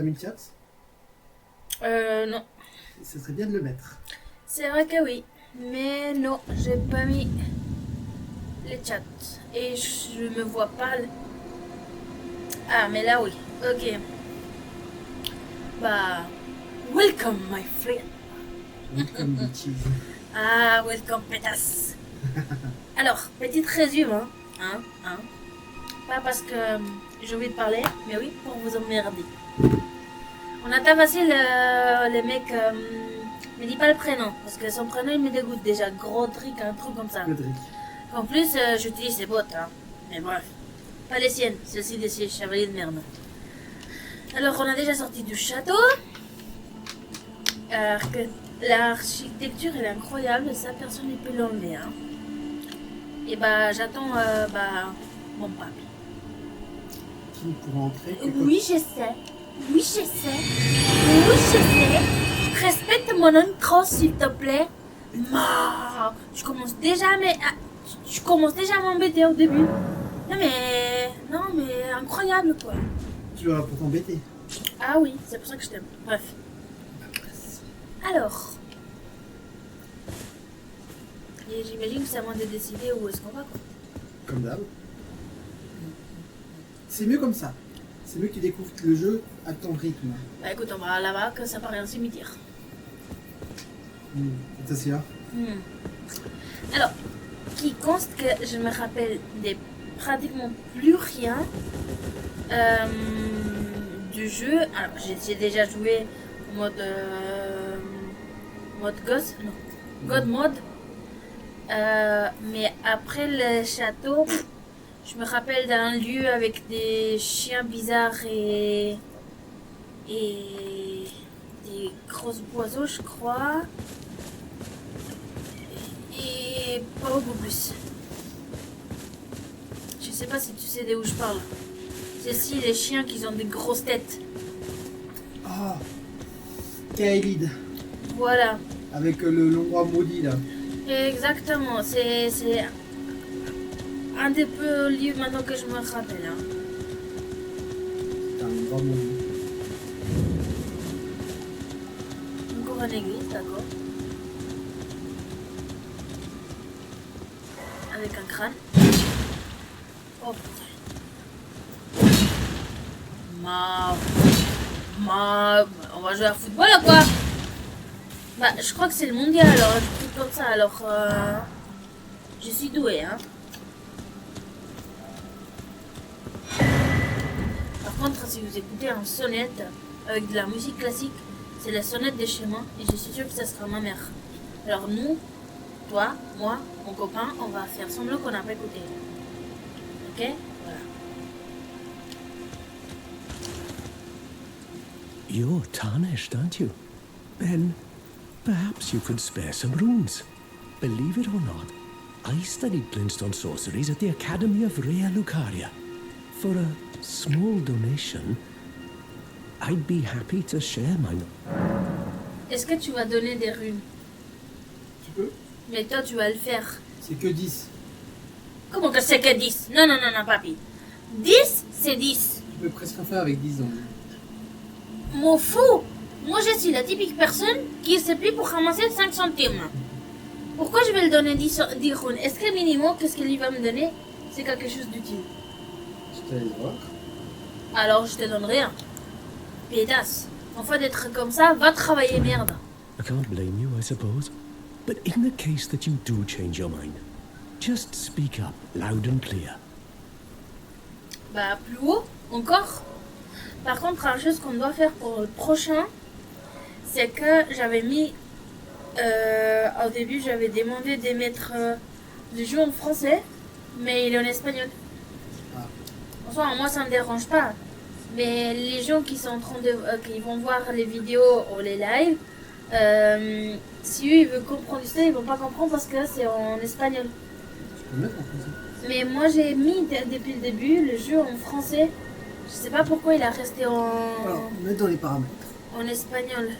mis le chat? Non. Ce serait bien de le mettre. C'est vrai que oui. Mais non, j'ai pas mis les chats. Et je me vois pas. Ah, mais là oui. Ok. Bah. Welcome, my friend. Welcome, bitches. Ah, welcome, pétasse. Alors, petite résumé, hein. Pas parce que j'ai envie de parler, mais oui, pour vous emmerder. On a tabassé le mec. Me dis pas le prénom, parce que son prénom il me dégoûte déjà. Godric, un truc comme ça. Godric. En plus, j'utilise ses bottes, hein. Mais bref. Pas les siennes, celles-ci de ces chevaliers de merde. Alors, on a déjà sorti du château. L'architecture elle est incroyable, ça personne ne peut l'enlever. Hein. Et bah, j'attends mon papy. Qui pourra entrer? Oui, je sais. Oui, je sais. Oui, je sais. Respecte mon intro, s'il te plaît. Tu commences déjà à m'embêter au début. Non mais incroyable quoi. Tu vas pour t'embêter. Ah oui, c'est pour ça que je t'aime. Bref. Alors. Et j'imagine que c'est à moi de décider où est-ce qu'on va quoi. Comme d'hab. C'est mieux comme ça. C'est mieux que tu découvres le jeu à ton rythme. Bah écoute, on va là-bas que ça paraît un cimetière. Attention. Alors, qui conste que je me rappelle de pratiquement plus rien du jeu. Alors, j'ai déjà joué en mode gosse, non, God mode. Mais après le château, je me rappelle d'un lieu avec des chiens bizarres et des gros oiseaux, je crois. Et pas beaucoup plus. Je sais pas si tu sais d'où je parle. C'est si les chiens qui ont des grosses têtes. Ah, Kaelid. Voilà. Avec le roi maudit là. Exactement. C'est un des peu lieux maintenant que je me rappelle. Hein. C'est un roi maudit. Encore une église, d'accord. Avec un crâne. Oh putain. On va jouer à football ou quoi? Bah, je crois que c'est le mondial, alors un truc comme ça, alors je suis douée, hein. Par contre, si vous écoutez un sonnette avec de la musique classique, c'est la sonnette de chez moi, et je suis sûre que ça sera ma mère. Alors nous, toi, moi, mon copain, on va faire semblant qu'on n'a pas écouté. Ok? Voilà. You're tarnished, aren't you? Then, perhaps you could spare some runes. Believe it or not, I studied glintstone sorceries at the Academy of Rea Lucaria. For a small donation, I'd be happy to share my... Est-ce que tu vas donner des runes? Tu peux? Mais toi, tu vas le faire. C'est que 10. Comment que c'est que 10? Non, papi. 10, c'est 10. Tu peux presque en faire avec 10 ans. M'en fous. Moi, je suis la typique personne qui se plie pour ramasser 5 centimes. Pourquoi je vais le donner 10 runes? Est-ce que minimum, qu'est-ce qu'il va me donner? C'est quelque chose d'utile. Je te laisse voir. Alors, je te donne rien. Pétasse. Enfin d'être comme ça, va travailler, merde. I can't blame you, I suppose. But in the case that you do change your mind, just speak up loud and clear. Bah, plus haut, encore. Par contre, la chose qu'on doit faire pour le prochain, c'est que j'avais mis... au début, j'avais demandé de mettre le jeu en français, mais il est en espagnol. Ah. Enfin, moi, ça me dérange pas. Mais les gens qui sont en train de... qui vont voir les vidéos ou les lives, si eux, ils veulent comprendre l'histoire, ils vont pas comprendre parce que c'est en espagnol. Tu peux le mettre en français. Mais moi, j'ai mis depuis le début le jeu en français. Je sais pas pourquoi il a resté Alors, mets dans les paramètres. en espagnol.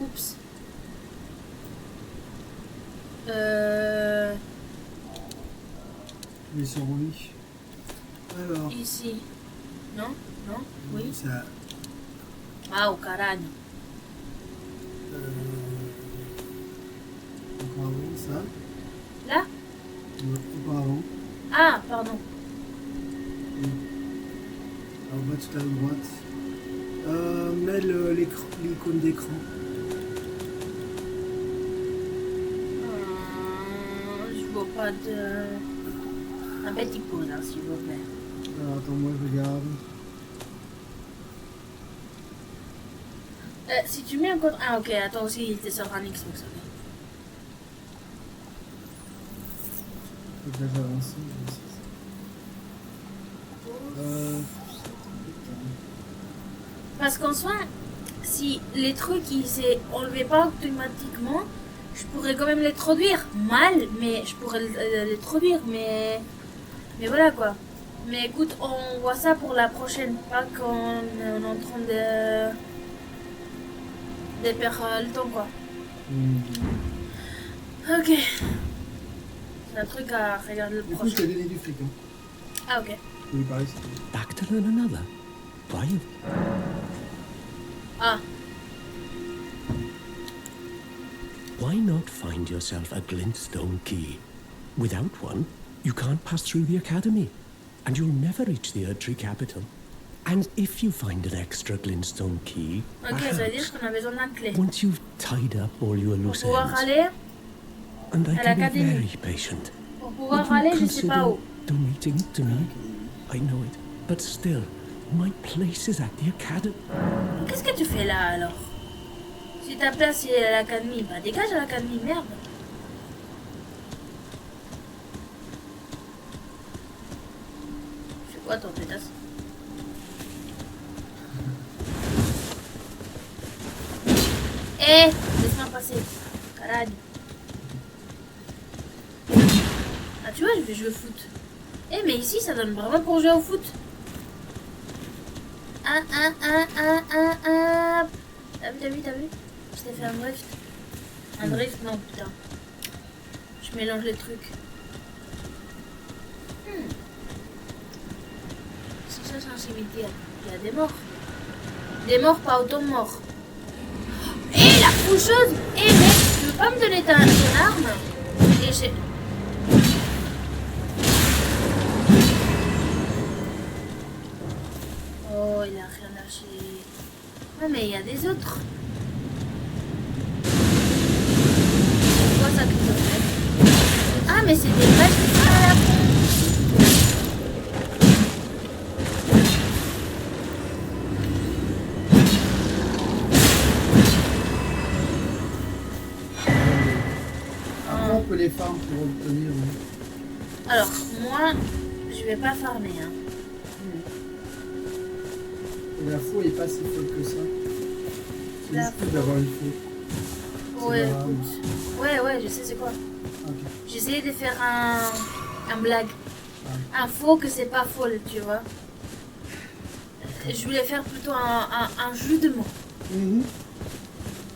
Oups. Mais sur oui. Alors, Ici. Non? Non? Oui. ça. Waouh, caralho. Encore avant, ça. Là? Non, encore avant. Ah, pardon. En bas, tout à droite. Mets l'icône d'écran. Je vois pas de... Un petit peu là, s'il vous plaît. Alors, attends, moi, je regarde. Si tu mets un code... Ah, ok, attends aussi, il était sur un Xbox. Ok. Faut que là, j'avance. Parce qu'en soi, si les trucs ils s'enlevaient pas automatiquement, je pourrais quand même les traduire. Mal, mais je pourrais les traduire, mais voilà quoi. Mais écoute, on voit ça pour la prochaine, pas quand on est en train de perdre le temps quoi. Ok. C'est un truc à regarder le Du coup, je prochain. t'ai donné du fric. Hein. Ah ok. Je voulais parler, c'était. Back to learn another. Fine. Ah, Why not find yourself a glintstone key? Without one, you can't pass through the academy, and you'll never reach the Erdtree capital. And if you find an extra glintstone key, ok, ça veut dire perhaps, qu'on a besoin d'une clé. once you've tied up all your Pour loose pouvoir ends, aller, and I à can be l'académie. very patient, pour would pouvoir you aller, je sais pas consider où. donating it to me? I know it, but still, my place is at the academy. Qu'est-ce que tu fais là alors? Si ta place est à l'académie, bah dégage à l'académie, merde. C'est quoi ton pétasse? Eh, laisse-moi passer. Caralho. Ah tu vois, je vais jouer au foot. Eh mais ici ça donne vraiment pour jouer au foot. Ah. T'as vu? Je t'ai fait un drift. Un drift, non, putain. Je mélange les trucs. Si ça, c'est un cimetière. Il y a des morts. Des morts, pas autant morts. Eh, la foucheuse! Eh, mec, tu veux pas me donner ton arme? Et j'ai... Oh, il a rien lâché. Ah, mais il y a des autres. C'est quoi ça que tu fais? Ah, mais c'est des vaches qui sont à la con. Après, on peut les farms pour obtenir. Alors, moi, je vais pas farmer, hein. Et la faux est pas si folle que ça. C'est La juste cool faux. d'avoir une faux. Ouais, C'est pas grave. écoute. Ouais, je sais c'est quoi. Ok. J'essayais de faire un blague. Un faux que c'est pas faux, tu vois. Je voulais faire plutôt un jeu de mots.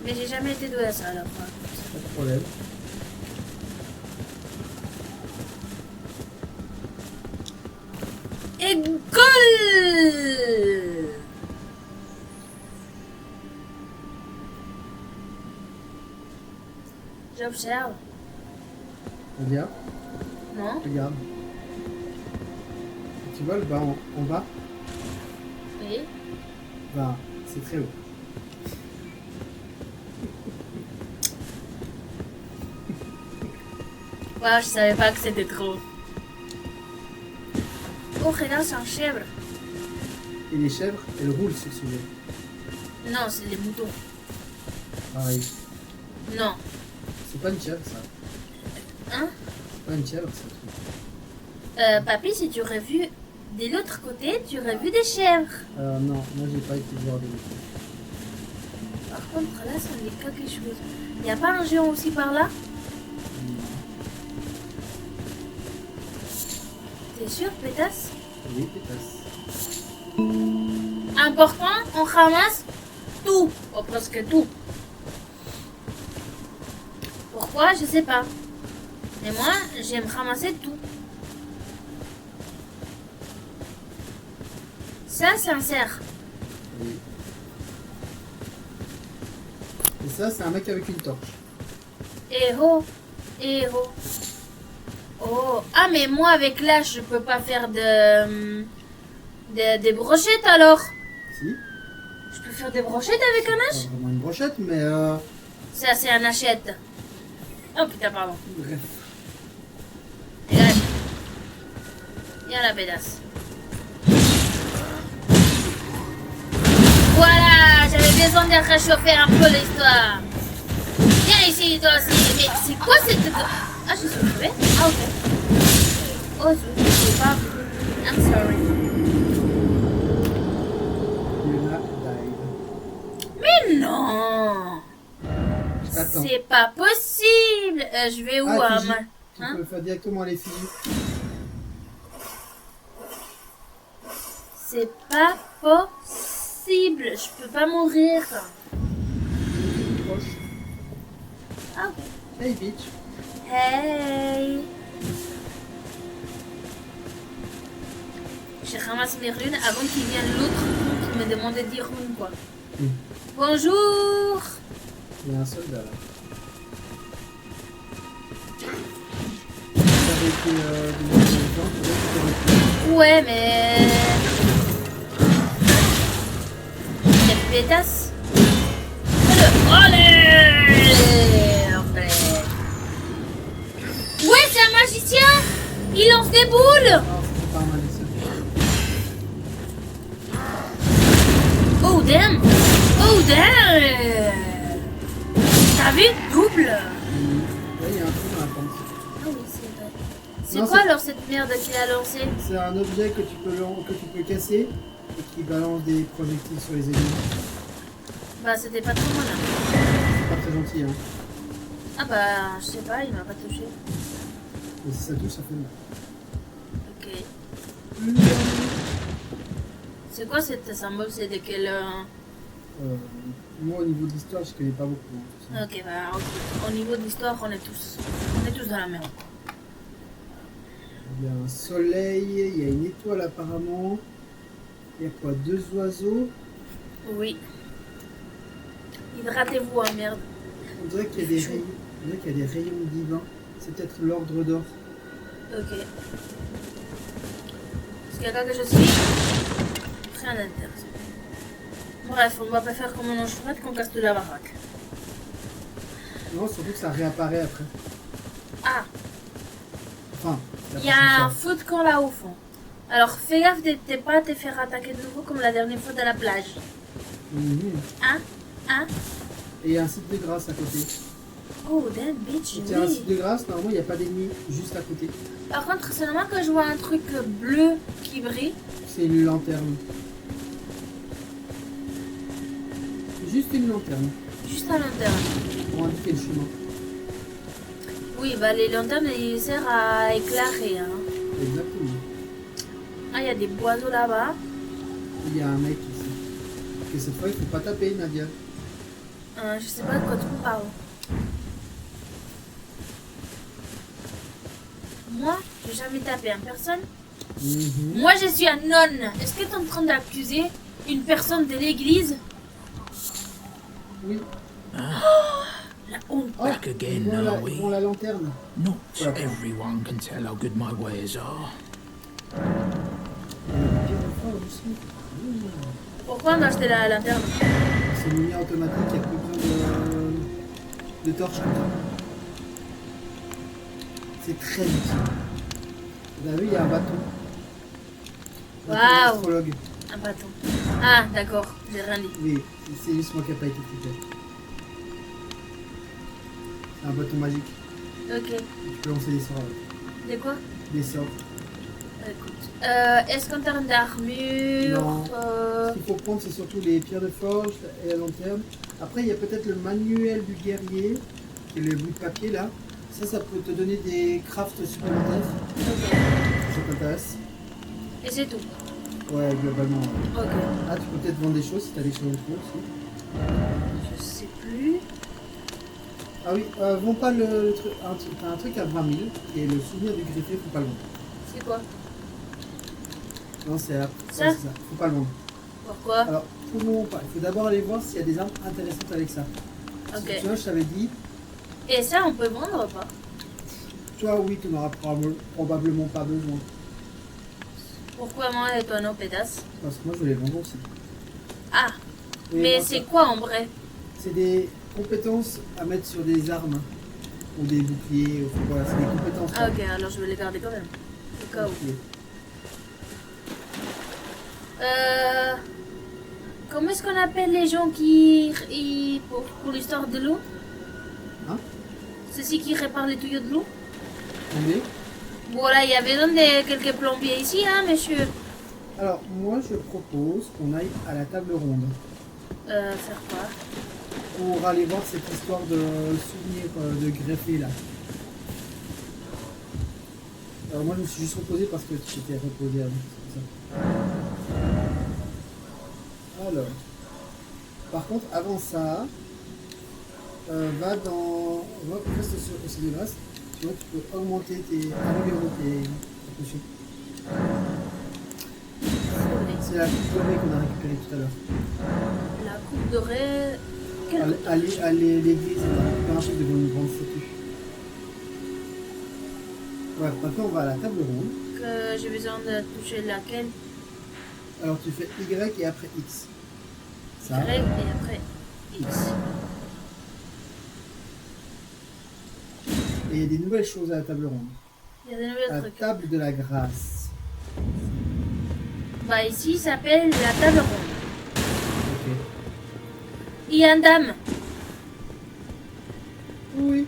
Mais j'ai jamais été douée à ça, alors. Pas de problème. École! J'observe. Regarde. Non? Regarde. Tu vois le bas en bas? Oui. Bah, c'est très haut. Wow, je savais pas que c'était trop. Oh, regarde, c'est un chèvre. Et les chèvres, elles roulent sur ce lait. Non, c'est les moutons. Pareil. Non. C'est pas une chèvre, ça. Hein? C'est pas une chèvre, ça. Papy, si tu aurais vu de l'autre côté, tu aurais vu des chèvres. Non, moi j'ai pas été voir des. Par contre, là, ça me dit quelque chose. Il n'y a pas un géant aussi par là? T'es sûr, pétasse? Oui, pétasse. Important, on ramasse tout. Oh, presque tout. Pourquoi? Je sais pas. Mais moi, j'aime ramasser tout. Ça, c'est un cerf. Oui. Et ça, c'est un mec avec une torche. Héros. Héros. Oh. Ah, mais moi, avec l'âge, je peux pas faire des brochettes, alors. Si. Je peux faire des brochettes avec un Pas hache? vraiment une brochette, mais Ça, c'est un hachette. Oh, putain, pardon. bref. Dégage. Viens la pédasse. Voilà, j'avais besoin de réchauffer un peu l'histoire. Viens ici, toi aussi. Mais c'est quoi cette... Ah, je suis tombée. Ah, ok. Oh, je sais pas. I'm sorry. Luna died. Mais non. Je t'attends. C'est pas possible. Je vais où, Ah, Fiji. Tu hein? peux le faire directement à les Fiji. C'est pas possible. Je peux pas mourir. Proche. Ah, ok. Hey, bitch. Hey. Je ramasse mes runes avant qu'il vienne l'autre qui me demande de dire runes, quoi. Mm. Bonjour. Il y a un soldat là. Ça avait été des gens, peut-être. Ouais, mais... Quelle pétasse. Allez. Ouais, c'est un magicien. Il lance des boules. Ah, c'était pas mal ça. Oh, damn. Oh, damn. T'as vu? Double. Là, il y a un truc dans la pente. Ah oui, c'est vrai. C'est Non, quoi c'est- alors cette merde qu'il a lancé? C'est un objet que tu peux casser et qui balance des projectiles sur les ennemis. Bah, c'était pas trop malin. C'est pas très gentil, hein. Ah bah, je sais pas, il m'a pas touché. Mais si ça touche, ça fait mal. Ok. C'est quoi cette symbole? C'est de quel... Moi, au niveau de l'histoire, je connais pas beaucoup. Hein, tout ça. Ok, bah, au niveau de l'histoire, on est tous dans la merde. Il y a un soleil, il y a une étoile apparemment. Il y a quoi? 2 oiseaux. Oui. Hydratez-vous, hein, merde. On dirait qu'il y a des rayons. On dirait qu'il y a des rayons divins. C'est peut-être l'ordre d'or. Ok. Est-ce quelqu'un que je suis? Rien d'intéressant. Bref, on va pas faire comme un ange qu'on casse de la baraque. Non, surtout que ça réapparaît après. Ah, Enfin, la il y a un prochaine foot camp là au fond. Alors fais gaffe de ne pas te faire attaquer de nouveau comme la dernière fois de la plage. fois. Mhm. Hein? Hein? Et il y a un site de grâce à côté. Oh, damn bitch, C'est un oui. site de grâce, normalement il n'y a pas d'ennemis juste à côté. Par contre, seulement que je vois un truc bleu qui brille. C'est une lanterne. Juste une lanterne Juste à l'intérieur. pour indiquer le chemin. Oui, bah les lanternes, ils servent à éclairer. Hein. Exactement. Ah, il y a des boiseaux là-bas. Il y a un mec ici. Et cette fois il faut pas taper, Nadia. Je sais pas de quoi tu me parles. Moi, j'ai jamais tapé en personne. Mhm. Moi, je suis un nonne. Est-ce que tu es en train d'accuser une personne de l'église? Oui. La honte. Oh, Back again, ils vont are we? ils vont la lanterne. Not Voilà. everyone can tell how good my ways are. Pourquoi on a acheté la lanterne? C'est une lumière automatique, il n'y a plus besoin de torche comme ça. C'est très utile. Vous avez vu, il y a un bâton. Waouh. Astrologue. Un bâton. Ah, d'accord, j'ai rien dit. Oui, c'est juste moi qui n'ai pas été cliqué. C'est un bâton magique. Ok. Tu peux lancer des sorts avec. De quoi? Des sorts. Écoute. Est-ce qu'en termes d'armure... Non. Ce qu'il faut prendre, c'est surtout les pierres de forge et la lanterne. Après, il y a peut-être le manuel du guerrier, qui est le bout de papier là. Ça peut te donner des crafts supplémentaires. Ok. Ça t'intéresse? Et c'est tout. Ouais, globalement. Ouais. Ok. Ah, tu peux peut-être vendre des choses si t'as des choses en trop aussi. Je sais plus. Ah oui, vends pas le truc. T'as un truc à 20 000, qui est le souvenir du greffé, faut pas le vendre. C'est quoi? Non, c'est après. Ça Ouais, c'est ça. Faut pas le vendre. Pourquoi? Alors, pour le moment pas. Il faut d'abord aller voir s'il y a des armes intéressantes avec ça. Ok. Tu vois, je t'avais dit, Et ça, on peut vendre ou pas? toi, oui, tu n'auras probablement pas besoin. Pourquoi moi et toi non, pétasse? Parce que moi, je voulais le vendre aussi. Ah, Oui, mais moi, c'est ça- quoi en vrai? C'est des compétences à mettre sur des armes. Ou des boucliers. Ou, voilà, c'est des compétences. Ah ok, alors je vais les garder quand même. Au cas où. Ok. Comment est-ce qu'on appelle les gens qui... pour l'histoire de l'eau? Hein? Ceux-ci qui réparent les tuyaux de l'eau? Attendez. Voilà, il y avait donc quelques plombiers ici, hein, monsieur? Alors, moi, je propose qu'on aille à la table ronde. Faire quoi? Pour aller voir cette histoire de souvenir de greffé, là. Alors, moi, je me suis juste reposé parce que tu t'étais reposé avant. C'est pour ça. Alors. Par contre, avant ça, va dans... Reste sur aussi de grâce. Tu vois, tu peux augmenter tes potions. C'est la coupe dorée qu'on a récupérée tout à l'heure. La coupe dorée... Quelle coupe? À l'église, on a récupéré un truc devant une grande statue. Ouais, maintenant on va à la table ronde. Que j'ai besoin de toucher laquelle? Alors tu fais Y et après X. Ça. Y et après X. Et il y a des nouvelles choses à la table ronde. Il y a des nouvelles La trucs. table de la grâce. Bah ici, ça s'appelle la table ronde. Ok. Il y a une dame. Oui.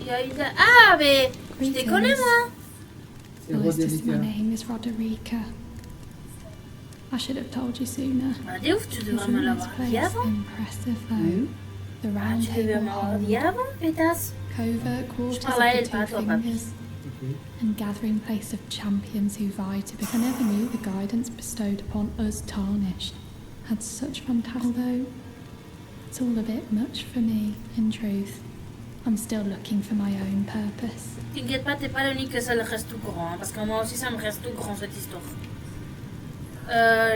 Il y a une dame. Ah, mais je te connais, moi. C'est Callistus, my Roderica. name is Roderica. I should have told you sooner. Bah, de ouf, tu devrais me Isn't l'avoir this dit place avant. impressive though? Mhm. The Ah, round tu devais table m'avoir dit hold, avant, pétasse. covert quarters parle à of elle, the pas à two toi, papi. fingers, Ok. and gathering place of champions who vie to become. I never knew the guidance bestowed upon us tarnished had such fantastic. Although it's all a bit much for me, in truth. I'm still looking for my own purpose. T'inquiète pas, t'es pas l'unique que ça le reste tout grand. Hein, parce que moi aussi, ça me reste tout grand cette histoire.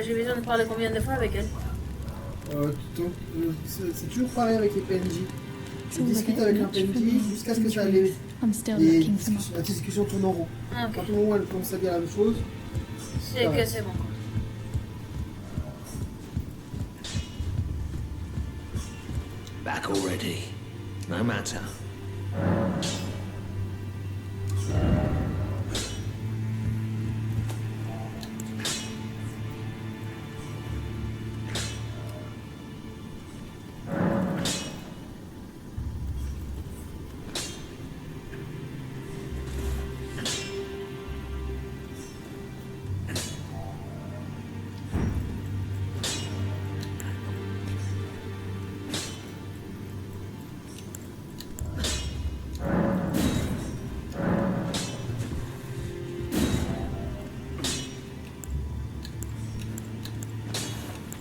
J'ai besoin de parler combien de fois avec elle? C'est toujours pareil avec les PNJ. It's Tu all a discutes bit avec un much for PNJ me, jusqu'à ce que in ça truth. I'm still looking for my. la discussion tourne en rond. Ah, À ok. partir du moment où elle commence à dire la même chose, C'est que c'est bon. Back already. No matter.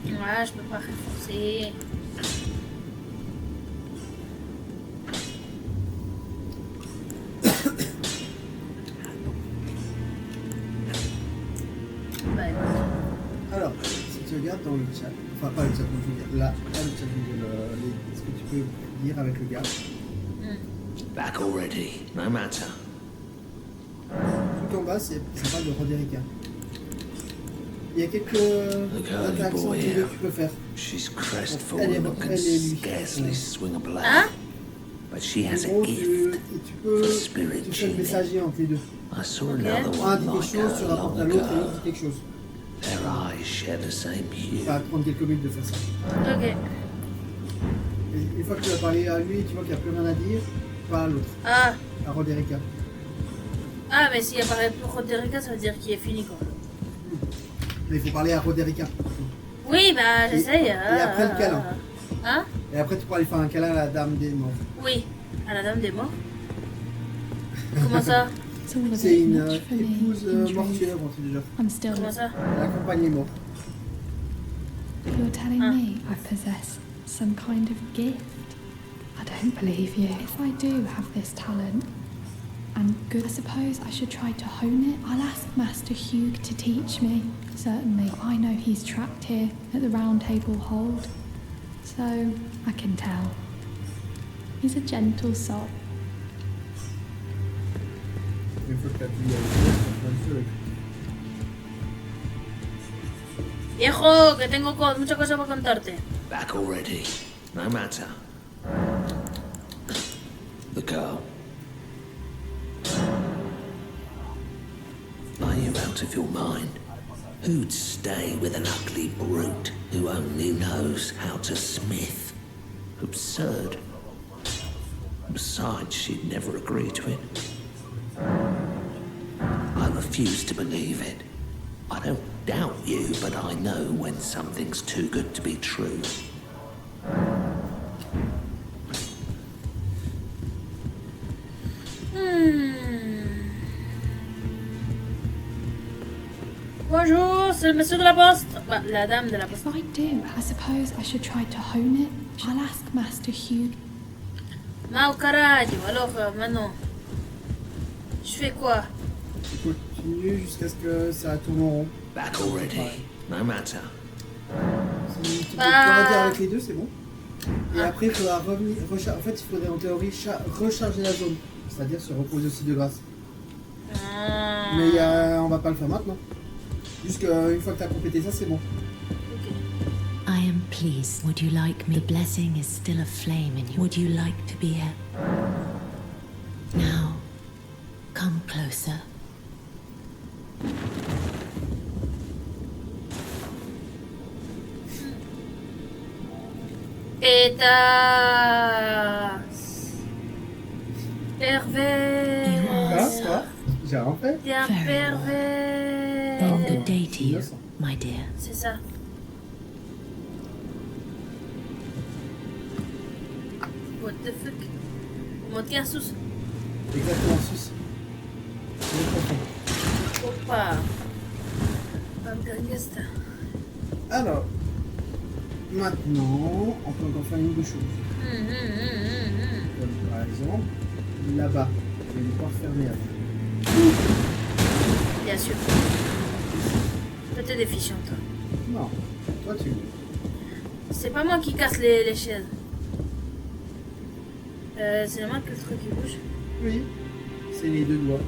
Ouais, je peux pas renforcer. Bah écoute. alors, si tu regardes dans le chat, enfin pas le chat, je veux dire, là, pas le chat, je veux dire, ce que tu peux dire avec le gars. Back already. No matter. Tout en bas, c'est ça parle de Roderica. Il y a quelques curly interactions boy que here. tu peux faire. She's Elle crestfallen est- and can elle est lui. scarcely Ouais. swing a blade. Hein? But she En has a gros, gift. tu peux spirit tu fais le genie. messager entre les deux. I saw Ok. another Un dit one quelque like chose, tu her rapportes à long l'autre et l'autre ago. dit quelque chose. Their eyes share the same hue. Ça va te prendre quelques minutes de faire ça. Ok. Et une fois que tu as parlé à lui, tu vois qu'il n'y a plus rien à dire, parle à l'autre, Ah. à Roderica. Ah, mais s'il apparaît plus Roderica, ça veut dire qu'il est fini quoi. Mais il faut parler à Roderica. Oui, bah j'essaye. Et après le câlin. Hein? Et après, tu pourras aller faire un câlin à la dame des morts. Oui. À la dame des morts. Comment ça? It's all a C'est bit une much for me, épouse in truth. mortuaire, on sait déjà. I'm still Comment looking. ça? Elle accompagne les morts. You're telling Ah. me I possess some kind of gift? I don't believe you. If I do have this talent, and good. I suppose I should try to hone it. I'll ask Master Hugh to teach me. Certainly, I know he's trapped here at the Round Table Hold, so I can tell. He's a gentle soul. Une fois que t'as pu y aller, t'as plein de trucs. Viejo, que tengo muchas cosas para contarte. Back already. No matter. The girl. Are you out of your mind? Who'd stay with an ugly brute who only knows how to smith? Absurd. Besides, she'd never agree to it. I refuse to believe it. I don't doubt you, but I know when something's too good to be true. Bonjour, c'est le monsieur de la poste. Bah, la dame de la poste. If I do, I suppose I should try to hone it. I'll ask Master Hugh. Mau caralho, alors maintenant, je fais quoi? Tu continues jusqu'à ce que ça tourne en rond. Back already. No matter. Si tu peux pas dire avec les deux, c'est bon. Et après, il faudra revenir. En fait, il faudrait en théorie recharger la zone. C'est-à-dire se reposer aussi de grâce. Mais on va pas le faire maintenant. Juste une fois que tu as complété ça, c'est bon. I am pleased. Would you like me? The blessing is still aflame in you. Would you like to be here? Now, come closer. Pétasse. Pervers. Ah, j'ai rien fait. T'es un Very pervers. Then good day to you, Innocent. my dear. C'est ça. What the fuck? Monte 15 sous. Exactement, sus. Opa. Babgangasta. Alors, maintenant, on peut encore faire une autre chose. Comme par exemple, là-bas, il y a une porte fermée avant. Bien sûr. Toi, t'es déficient, toi. Non, toi tu. C'est pas moi qui casse les chaises. C'est moi que le truc qui bouge. Oui, c'est les deux doigts.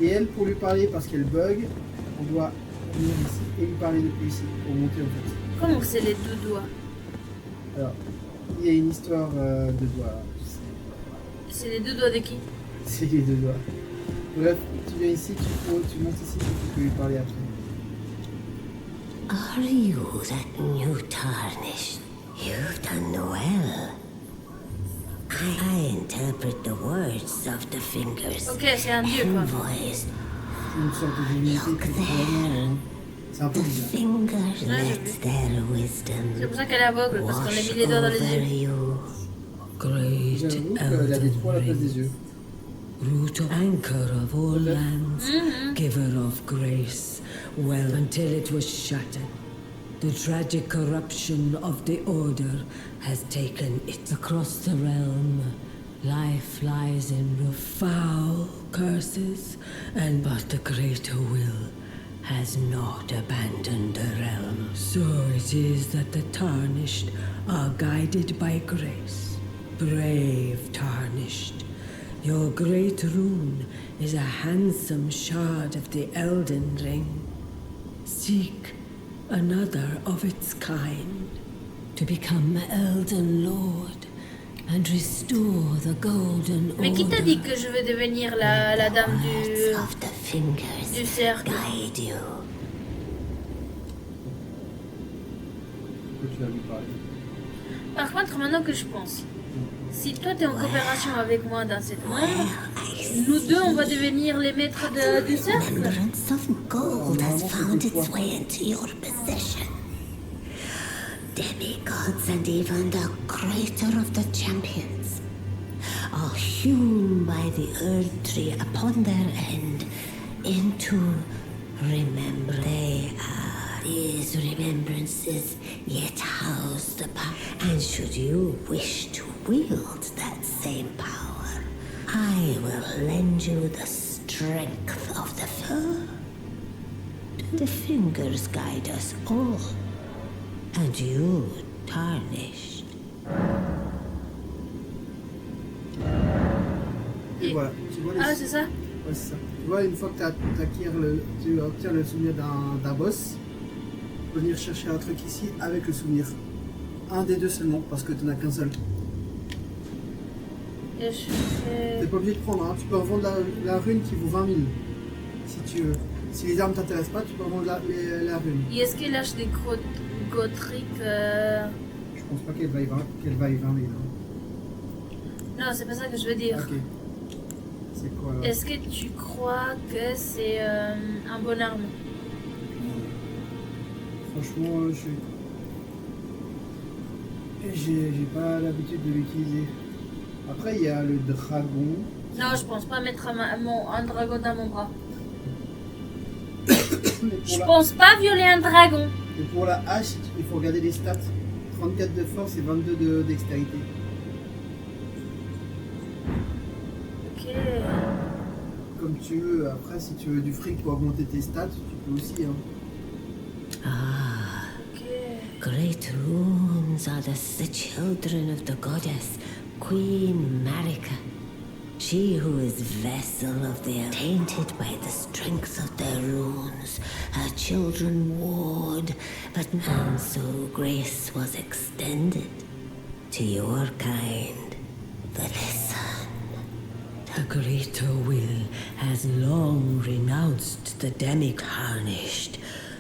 Et elle, pour lui parler, parce qu'elle bug, on doit venir ici et lui parler depuis ici, pour monter en fait. Comment que c'est les deux doigts? Alors, il y a une histoire de doigts. C'est les deux doigts de qui? C'est les deux doigts. Bref, tu viens ici, tu montes ici, tu peux lui parler après. Are you that new tarnished? You've done well. I interpret the words of the fingers Ok, c'est un dieu, quoi. and voice. C'est une sorte de divinité qui est vraiment. C'est un peu The bizarre. fingers Ouais, j'ai let vu. their C'est wisdom pour ça qu'elle est aveugle, parce qu'on a wash mis les doigts dans les over yeux. you. Great J'avoue qu'elle a des trous à la place des yeux. Root of anchor of all lands, giver of grace, well until it was shattered. The tragic corruption of the order has taken it across the realm. Life lies in the foul curses, and but the greater will has not abandoned the realm. So it is that the tarnished are guided by grace. Brave tarnished. Your great rune is a handsome shard of the Elden Ring. Seek another of its kind to become Elden Lord and restore the Golden Mais qui t'a dit Order. que je vais devenir la dame Words of the fingers du cercle? guide you. Pourquoi tu vas lui parler? Par contre, maintenant que je pense, si toi t'es en coopération avec moi dans cette monde, nous deux on va devenir les maîtres du cercle. Remembrance of gold has found its way into your possession. Demigods and even the greater of the champions are hewn by the earth tree upon their end into remember. They are these remembrances yet house the power. And should you wish to wield that same power, I will lend you the strength of the fur. The fingers guide us all. And you, tarnished. Et voilà, tu vois les... Ah, c'est ça? Ouais, c'est ça. Tu vois, une fois que tu obtiens le souvenir d'un boss, tu peux venir chercher un truc ici avec le souvenir. Un des deux seulement, parce que tu n'en as qu'un seul. Et je fais... T'es pas obligé de prendre, hein. Tu peux revendre la rune qui vaut 20 000, si tu veux. Si les armes t'intéressent pas, tu peux revendre la rune. Et est-ce qu'il lâche des gros trucs Je pense pas qu'elle vaille 20 000. Hein. Non, c'est pas ça que je veux dire. Ok. C'est quoi là? Est-ce que tu crois que c'est un bon arme? Franchement, j'ai pas l'habitude de l'utiliser. Après, il y a le dragon. Non, je pense pas mettre un dragon dans mon bras. Je pense pas violer un dragon. Et pour la hache, il faut regarder les stats. 34 de force et 22 de dextérité. Ok. Comme tu veux. Après, si tu veux du fric pour augmenter tes stats, tu peux aussi. Hein. Ah, Ok. great runes are the children of the goddess, Queen Marika. She who is vessel of their tainted by the strength of their runes, her children ward, and so grace was extended to your kind, the lesson. The greater will has long renounced the demi-tarnished.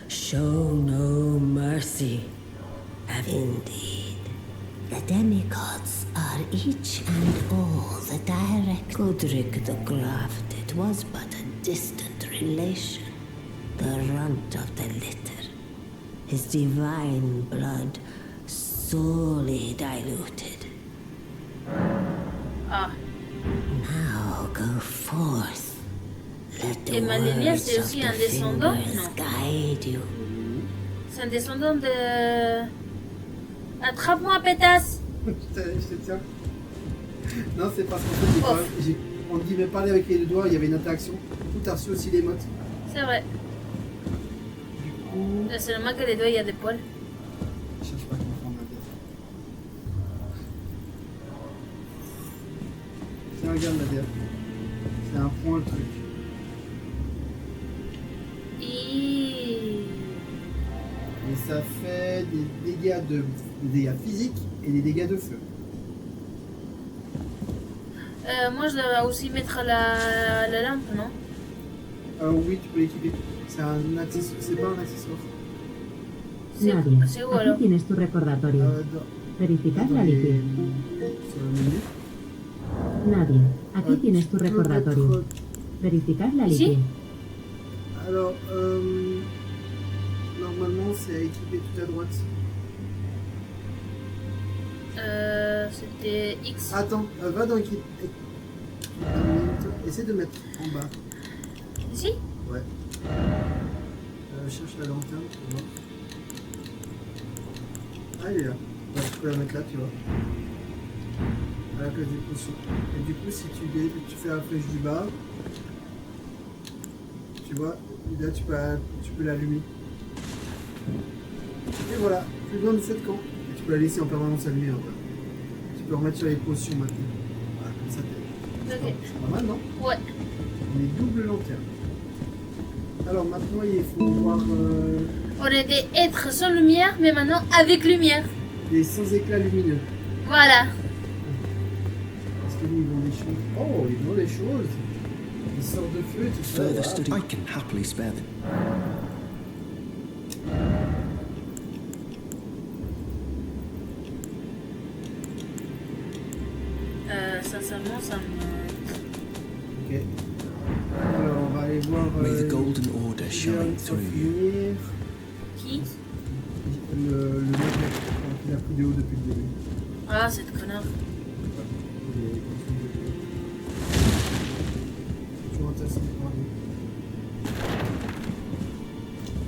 Show no mercy. Indeed. The demigods are each and all the direct. Godric the Grafted was but a distant relation, the runt of the litter. His divine blood sorely diluted. Ah. Now go forth. Let the Et Malenia, words c'est of aussi the un descendant? fingers Non. guide you. C'est un descendant de... Attrape-moi, pétasse! je te tiens. Non, c'est parce qu'en fait, on dit mais parler avec les deux doigts, il y avait une interaction. Du coup, t'as reçu aussi les mottes. C'est vrai. Du coup, C'est seulement que les doigts, il y a des poils. je cherche pas comment prendre la bière. Tiens, regarde la bière. C'est un point le truc. Et ça fait des dégâts physiques et des dégâts de feu. Moi, je dois aussi mettre la lampe, non? Oui, tu peux l'équiper. C'est un accessoire. C'est pas un accessoire. Nadia, C'est où aquí alors? tienes tu recordatorio. Verificar la liquid. Sur le menu. Nadia, aquí tienes tu recordatorio. Verificar la Ici? liquid. Alors, normalement, c'est à équiper tout à droite. C'était X. Attends, va dans équipe. Essaie de mettre en bas. Ici? Ouais. Cherche la lanterne, tu vois. Ah, elle est là. Ouais, tu peux la mettre là, tu vois. À la place des potions. Et du coup, si tu fais la flèche du bas, tu vois, là tu peux l'allumer. Et voilà, plus besoin de 7 camps. Et tu peux la laisser en permanence allumée. Hein. Tu peux remettre sur les potions maintenant. Voilà, comme ça t'es. Ok. C'est pas mal, non? Ouais. On est double lanterne. Alors maintenant, il faut voir On était être sans lumière, mais maintenant avec lumière. les sans éclats lumineux. Voilà. Parce que nous, ils vendent des choses. Oh, ils vendent des choses. Ils sortent de feu, tout ça. Further Voilà. study, I can happily spare them. Sincèrement, ça me... Ok. Alors, on va aller voir. May the golden order shine through you. Qui? Le mec qui a pris des hauts depuis le début. Ah, cette connard. Toujours intéressant de parler.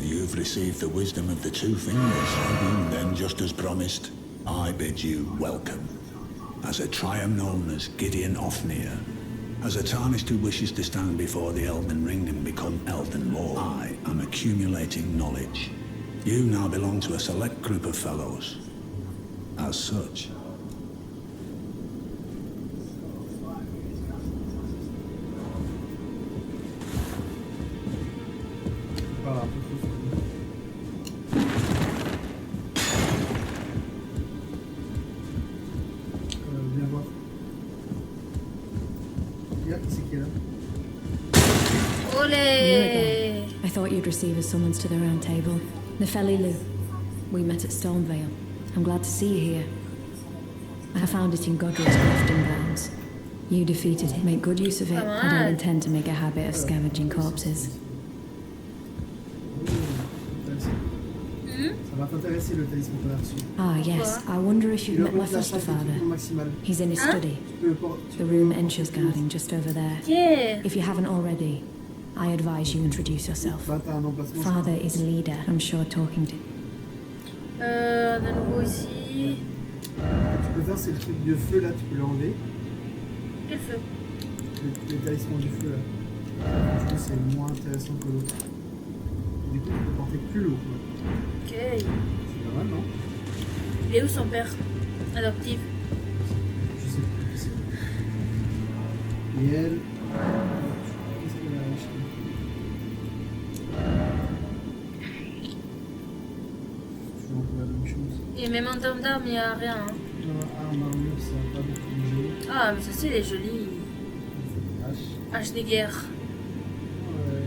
You've received the wisdom of the two fingers, then just as promised, I bid you welcome. As a triumph known as Gideon Ofnir, As a Tarnished who wishes to stand before the Elden Ring and become Elden Lord, I am accumulating knowledge. You now belong to a select group of fellows. As such, Voilà, un peu plus. Viens voir. Regarde qui c'est qui est là. Olé! I thought you'd receive a summons to the round table. Nefeli Lu. We met at Stormvale. I'm glad to see you here. I found it in Godric's grafting grounds. You defeated him. Make good use of it. I don't intend to make a habit of scavenging corpses. Ça va t'intéresser le talisman qu'on a reçu. Ah, yes. I wonder if Il you've met my augmente la foster chance father. d'équipement maximale. He's in his study. Tu peux le por- tu The peux room le Ensha's porter. guarding just over there. Ok. If you haven't already, I advise you introduce yourself. Bah, t'as un emplacement. Father is leader. I'm sure talking to... De nouveau ici. Tu peux faire, c'est le truc de feu là, tu peux l'enlever. Quel feu? Le talisman du feu là. Je trouve que c'est moins intéressant que l'autre. Du coup, tu peux porter plus lourd. Quoi. Ok. C'est pas mal, non? Il est où son père adoptif? Je sais plus qui c'est. Et elle. Qu'est-ce qu'elle a acheté? Toujours un peu la même chose. Et même en termes d'armes, il n'y a rien. Hein. Arme, armure, ça n'a pas beaucoup bougé. Ah, mais ça, c'est les jolies Hache. haches de guerre. Ouais.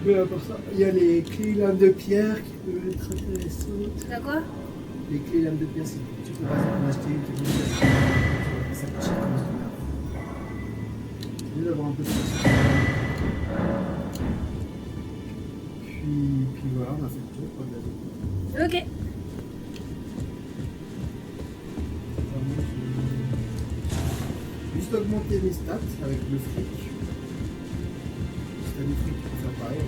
Mais à part ça, il y a les clés lames de pierre qui peuvent être intéressantes. T'as quoi? Les clés lames de pierre, c'est tu peux par exemple en acheter une qui peut être ça coûte cher comme ça. C'est mieux d'avoir un peu de chance. Puis voilà, on a fait le tour. Quoi, de la Ok. Vraiment, juste augmenter mes stats avec le fric. Si t'as du fric, tu peux faire pareil, ouais.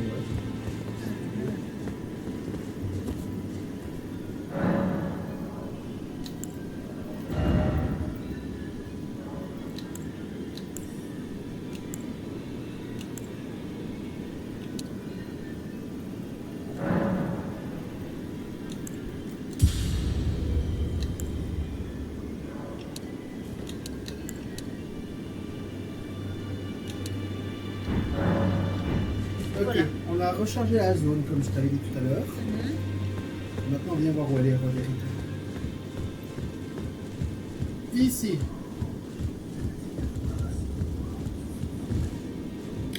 Ok, Voilà. on a rechargé la zone comme je t'avais dit tout à l'heure. Maintenant, viens voir où elle est Roderick. Ici.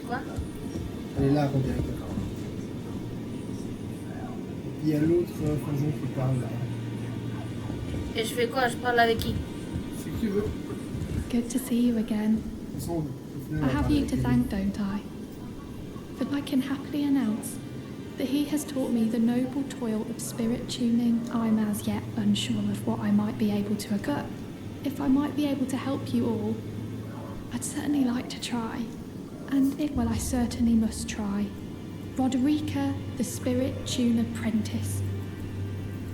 Quoi? Elle est là, Roderick. Et puis il y a l'autre forgeron qui parle là. Et je fais quoi? Je parle avec qui? Si tu veux. Good to see you again. De toute façon, au final, I on va have parler you to avec thank, don't I? But I can happily announce that he has taught me the noble toil of spirit tuning. I'm as yet unsure of what I might be able to occur. If I might be able to help you all, I'd certainly like to try. And well, I certainly must try. Roderica, the Spirit Tune Apprentice.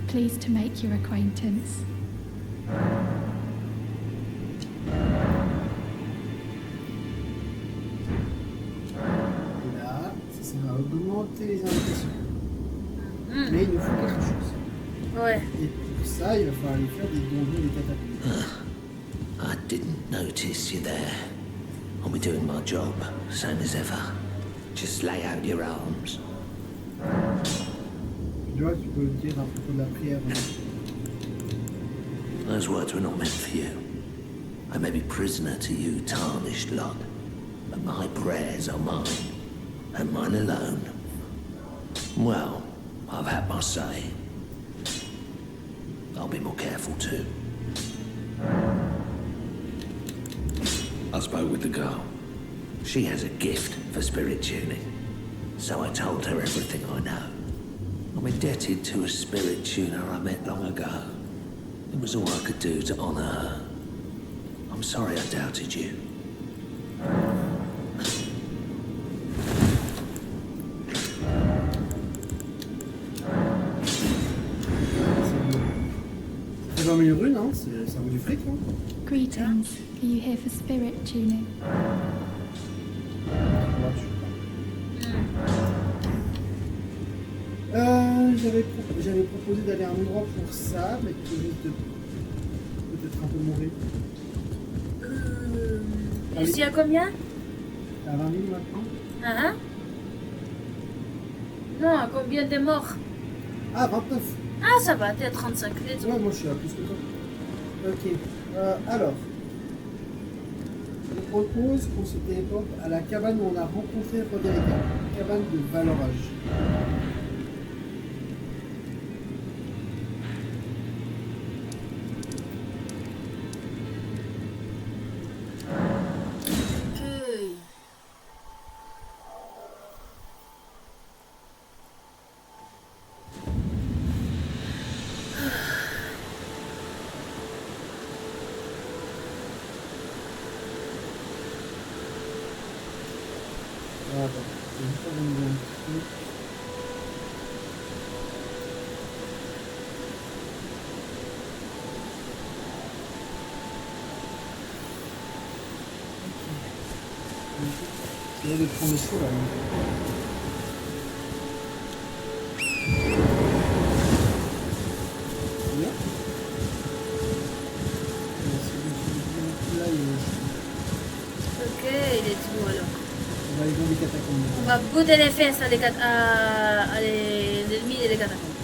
Pleased to make your acquaintance. Et là, ça va augmenter les invitations. Mais il nous faut quelque chose. Ouais. Et pour ça, il va falloir aller faire des donjons et des catapultes. I didn't notice you there. I'll be doing my job, same as ever. Just lay out your arms. Tu vois, tu peux le dire à propos de la prière. Those words were not meant for you. I may be prisoner to you, tarnished lot, but my prayers are mine, and mine alone. Well, I've had my say. I'll be more careful too. I spoke with the girl. She has a gift for spirit tuning, so I told her everything I know. I'm indebted to a spirit tuner I met long ago. It was all I could do to honor her. I'm sorry I doubted you. C'est 20 000 runes, hein, ça vaut du fric. Hein. Greetings. Are you here for spirit tuning? J'avais proposé d'aller à un endroit pour ça, mais qui risque de peut-être un peu mourir. Ici à combien? À 20 000 maintenant. Ah, non, à combien t'es mort? Ah, 29. Ah, ça va, t'es à 35. Let's go. Ouais, moi je suis à plus que toi. Ok. Alors. Je propose qu'on se téléporte à la cabane où on a rencontré Roderica. Cabane de Valorage. Ah, attends, je vais juste organiser un truc. Je vais de prendre le chaud là. Bien. Là, il est... Ok, il est tout alors. On va aller dans les catacombes. On va bouter les fesses à les ennemis et les catacombes.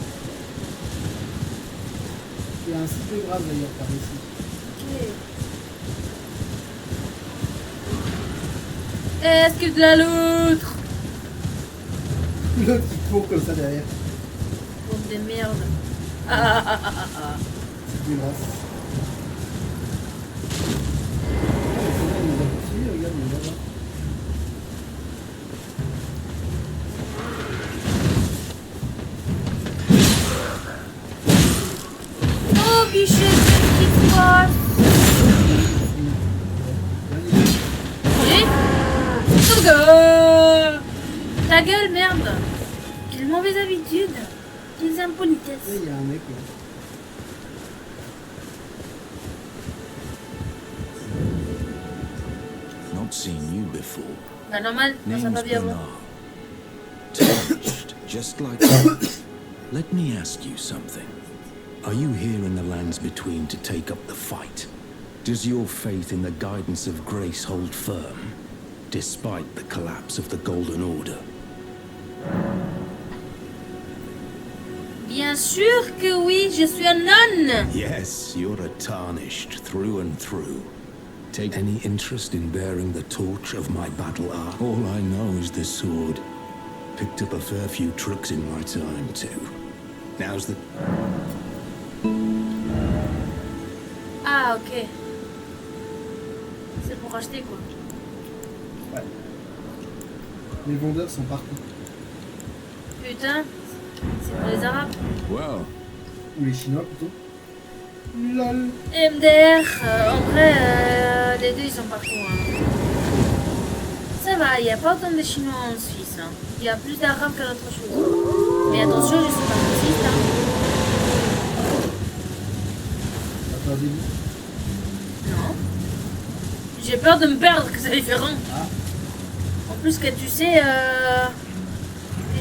Il y a un site de grave d'ailleurs par ici. Ok. Esquive de la loutre! L'autre qui court comme ça derrière. Bombe de merde. C'est dégueulasse. Ah, mais c'est là, il nous a poursuivi, regarde, il est là-bas. Oh, bichette, qu'est-ce qui se passe? Ta gueule, merde! Quelle mauvaise habitude! Quelles impolitesses! Il y a un mec là. Not seen you before. Bah normal, ça Name's va bien bon. Bernard. Tarnished, just like that. Let me ask you something. Are you here in the lands between to take up the fight? Does your faith in the guidance of grace hold firm, despite the collapse of the Golden Order? Bien sûr que oui, je suis un nonne! Yes, you're a Tarnished through and through. Take any interest in bearing the torch of my battle art? All I know is the sword. Picked up a fair few tricks in my time, too. Now's the... Ah, ok. C'est pour acheter quoi? Ouais. Les vendeurs sont partout. Putain, c'est pour les Arabes. Well, Ou les Chinois plutôt. LOL. MDR, en vrai, les deux ils sont partout. Hein. Ça va, il n'y a pas autant de Chinois en Suisse. Hein. Il y a plus d'Arabes que d'autre chose. Mais attention, je suis pas raciste. Hein. T'as peur des loups? Non. J'ai peur de me perdre, que c'est différent. Ah. En plus que tu sais,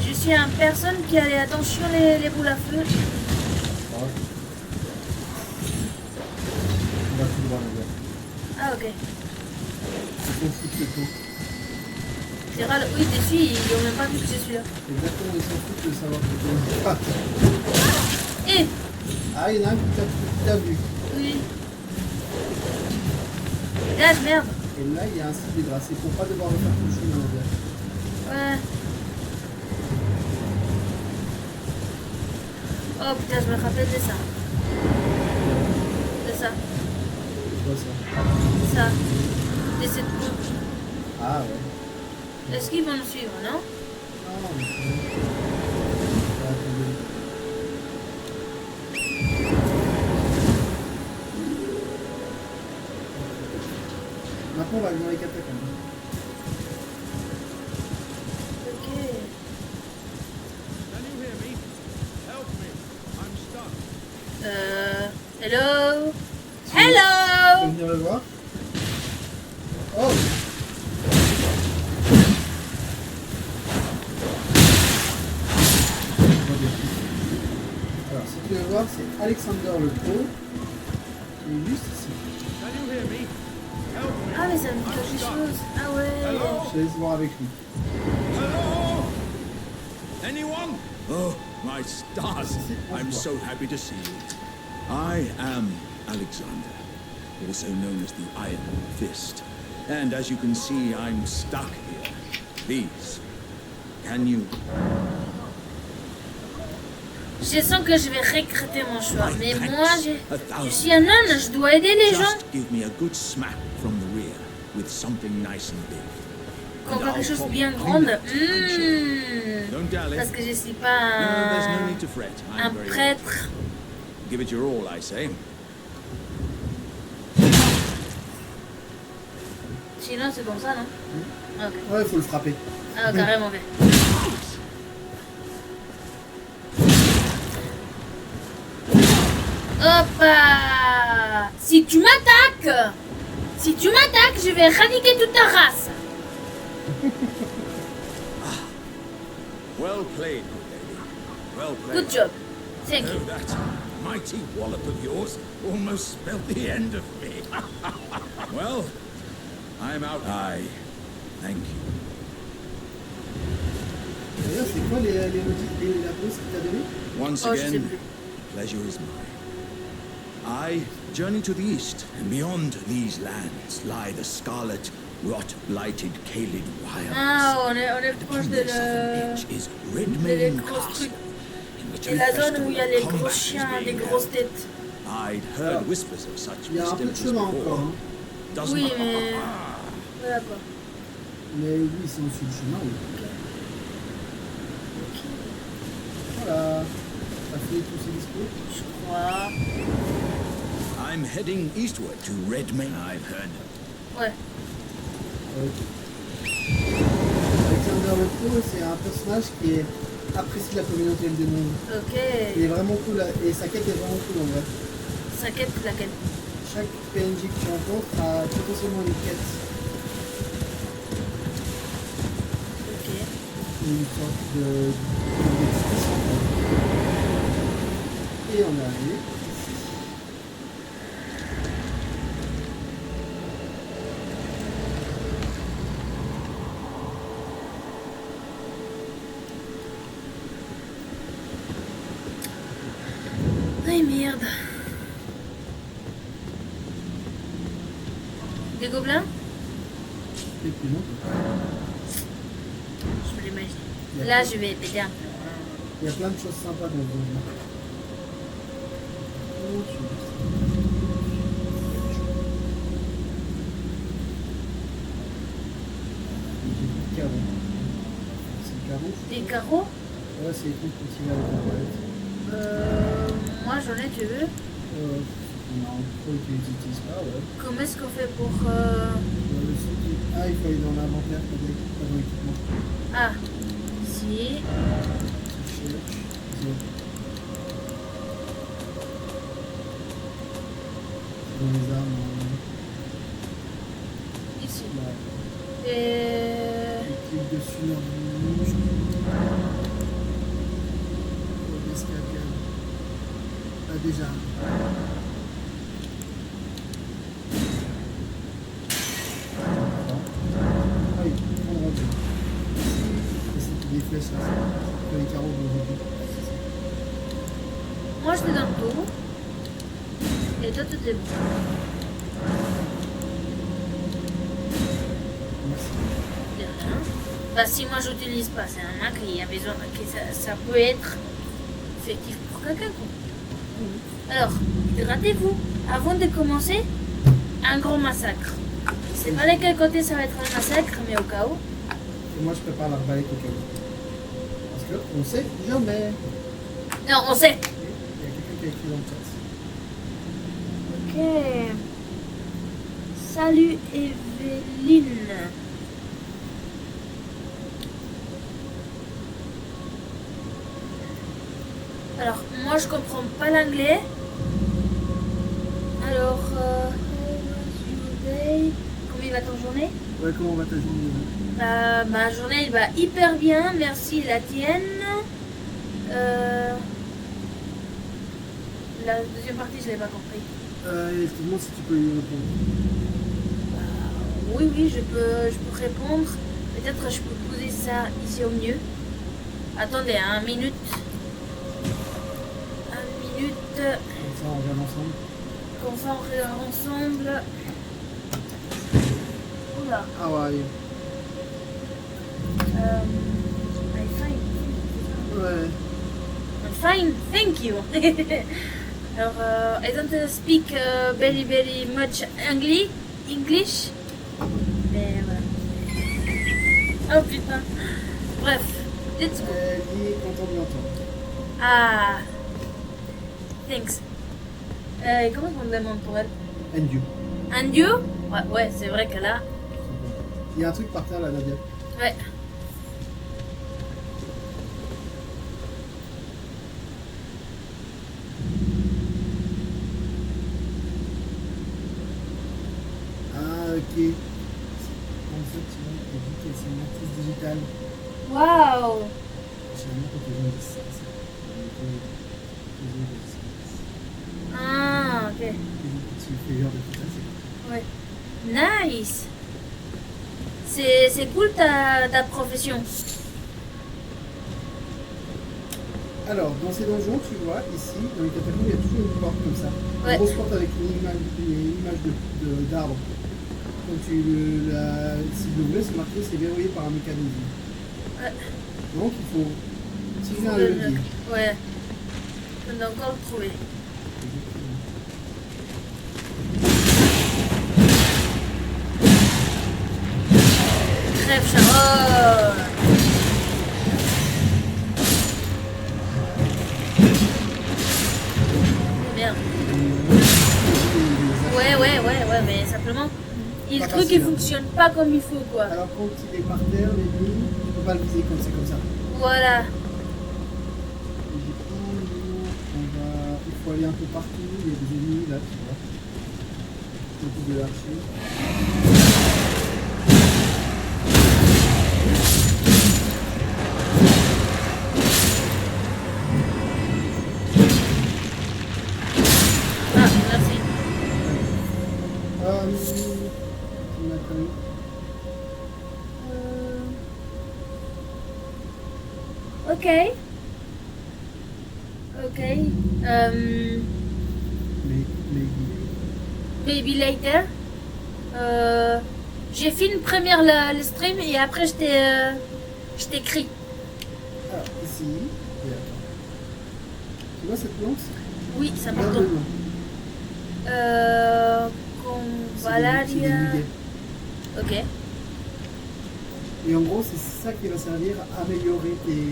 je suis une personne qui a attention les boules à feu. Ah ouais. On va tout droit, les gars. Ah ok. Ils s'en foutent le tout. C'est rare, oui, dessus, ils n'ont même pas vu que je suis là. Exactement, ils s'en foutent de savoir que tu es. Et Ah, il y en a un qui t'a vu. oui. Là, merde. Et là, il y a un site de grâce. C'est pour pas devoir refaire tout le chemin en Ouais. Oh putain, je me rappelle de ça. De ça. C'est quoi ça? Ça. De cette boucle. Ah ouais. Est-ce qu'ils vont nous suivre, non? Non, mais c'est bon. Ah, attendez. Maintenant, on va aller dans les catacombes. Ok. Hello. Tu peux Hello. venir le voir. Oh. Alors, si tu veux voir, c'est Alexander le Pro. Il est juste ici. Ah, mais ça me dit quelque chose. Ah ouais. Je te laisse voir avec lui. Hello? Anyone? Oh, my stars. I'm so happy to see you. I am Alexander, also known as the Iron Fist. And as you can see, I'm stuck here. Please, can you... Je sens que je vais regretter mon choix. Mais moi, je suis un homme, je dois aider les gens. Just give me a good smack from the rear with something nice and big. Quand quelque chose de bien grand. Parce que je suis pas un prêtre. Give it your all, I say. Sinon, c'est comme ça, non? Ok. Ouais, il faut le frapper. Ah, carrément, ok. Hop! Si tu m'attaques, je vais éradiquer toute ta race. Well played, good lady. Well played. Good job. Thank you. Oh, that mighty wallop of yours almost spelled the end of me. Well, I'm out. Aye. Thank you. D'ailleurs, c'est quoi la pause que t'as donnée? Once Oh, je sais again, plus. pleasure is mine. I journey to the east, and beyond these lands lie the scarlet, rot-blighted Caelid wilds. Ah, on est proche de les grosses trucs. Et la zone où il y a les gros chiens, les grosses têtes. I'd heard whispers of such Il y a un peu de hostilities chemin before. encore. Hein. Doesn't Oui, mais... Voilà quoi. Mais oui, c'est au-dessus du chemin. Oui. Voilà. T'as fait tous ces discours? Je crois. I'm heading eastward to Redmane, I've heard. Ouais. Alexander le Pro, c'est un personnage qui est apprécié de la communauté des mondes. Ok. Il est vraiment cool et sa quête est vraiment cool en vrai. Sa quête, laquelle? Chaque PNJ que tu rencontres a potentiellement une quête. Ok. Une sorte de et on est arrivé. Ay, merde. Des gobelins? Et puis non. Je me l'imagine. Là, je vais péter un peu. Il y a plein de choses sympas dans le jeu. Des carreaux. C'est des carreaux? Des carreaux? Ouais, c'est les trucs qu'on tire avec la palette. Moi, j'en ai, tu veux? Non, faut que tu les utilises pas, ouais. Comment est-ce qu'on fait pour... Ah, il faut aller dans l'inventaire, pas dans l'équipement. Ah, si. Dans les armes. Ici. Là. Et... Clique dessus en rouge. Escalade. Ah, déjà. Ah oui, on rentre. C'est des flèches là. Que les carreaux vont revenir. Moi, je te donne tout. Et toi, tout est bon. Merci. De rien. Bah, si moi, j'utilise pas, c'est un Mac, il y a besoin... que ça peut être effectif pour quelqu'un, quoi. Alors, hydratez-vous. Avant de commencer, un gros massacre. Je sais pas de quel côté ça va être un massacre, mais au cas où. Et moi, je prépare l'arbalète au cas où. Parce qu'on sait jamais. Non, on sait. Il y a quelqu'un qui a écrit dans le chat. Ok. Salut Evelyne. Alors, moi je comprends pas l'anglais. Alors, how was your day? Comment va ton journée? Ouais, comment va ta journée? Ma journée elle va hyper bien, merci. La tienne? La deuxième partie, je l'ai pas compris. Il te demande si tu peux lui répondre. Oui, je peux répondre. Peut-être je peux poser ça ici au mieux. Attendez, un minute. Comme ça, on regarde ensemble. Comme ça, on regarde ensemble. Oula. Ah ouais. I'm fine. Ouais. I'm fine, thank you. Alors, I don't speak very much English. Mais voilà. Oh putain. Bref, let's go. Il est content de l'entendre. Ah. Thanks. Comment on me demande pour elle? And you. And you? Ouais, c'est vrai que là. Il y a un truc par terre là, Nadia. Ouais. Ah, ok. En fait, tu vois, elle dit qu'elle c'est une artiste digitale. Waouh. Généralement, quand les gens disent ça, c'est. Ah, ok. Tu fais genre de tout ça, c'est. Ouais. Nice. C'est cool ta profession. Alors, dans ces donjons, tu vois, ici, dans les catacombes, il y a toujours une porte comme ça. Ouais. Une grosse porte avec une image d'arbre. Quand tu si vous l'ouvrez, c'est marqué, c'est verrouillé par un mécanisme. Ouais. Donc, il faut tirer un levier. Ouais. On doit encore le trouver. Crève Charole. Merde. Ouais, mais simplement, le Pas truc facile, il fonctionne pas comme il faut quoi. Alors, quand il est par terre, l'ennemi, tu peux pas le viser quand c'est comme ça. Voilà. Et du coup, il faut aller un peu partout. Il y a des ennemis là, tu vois. Autour de l'archer. Ah, merci. On a connu. Ok. Maybe later. J'ai fait une première le stream et après je t'écris. Alors, ici, et attends. Tu vois cette plante? Oui, ça Regarde m'entend. le nom. C'est des Convallaria. muguets. Ok. Et en gros, c'est ça qui va servir à améliorer tes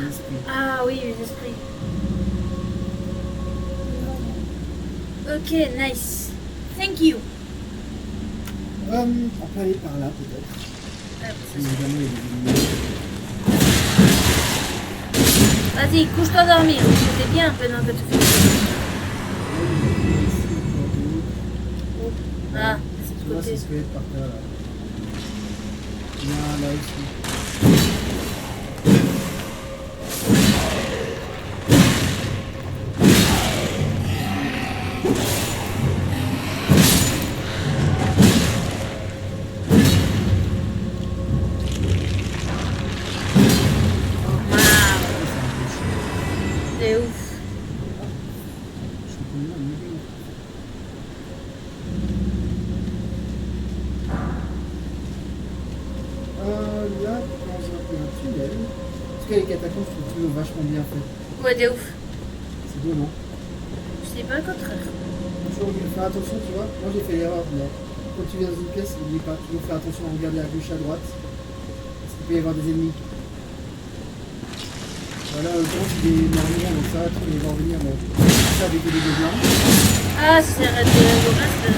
esprits. Ah oui, les esprits. Ok, nice. Thank you. On peut aller par là, peut-être. Évidemment, il y a des ennemis. Vas-y, couche-toi dormir. C'était bien pendant que tu fais. Ah, c'est Tu de vois, côté. c'est squelette par terre, là. Là aussi. C'est ouf. Je suis connu un muguet. Là, dans un tunnel. En tout cas, les catacombes, je trouve toujours vachement bien fait. Ouais, de ouf. C'est beau, non? Je sais pas le contraire. Toujours faire attention, tu vois. Moi, j'ai fait l'erreur, mais quand tu viens dans une pièce, n'oublie pas toujours faire attention à regarder à gauche, à droite. Parce qu'il peut y avoir des ennemis. Voilà, le temps, c'est des mormons, donc ça, tu peux les voir venir, mais ça avec des gobelins. Ah, c'est Red Gomez, c'est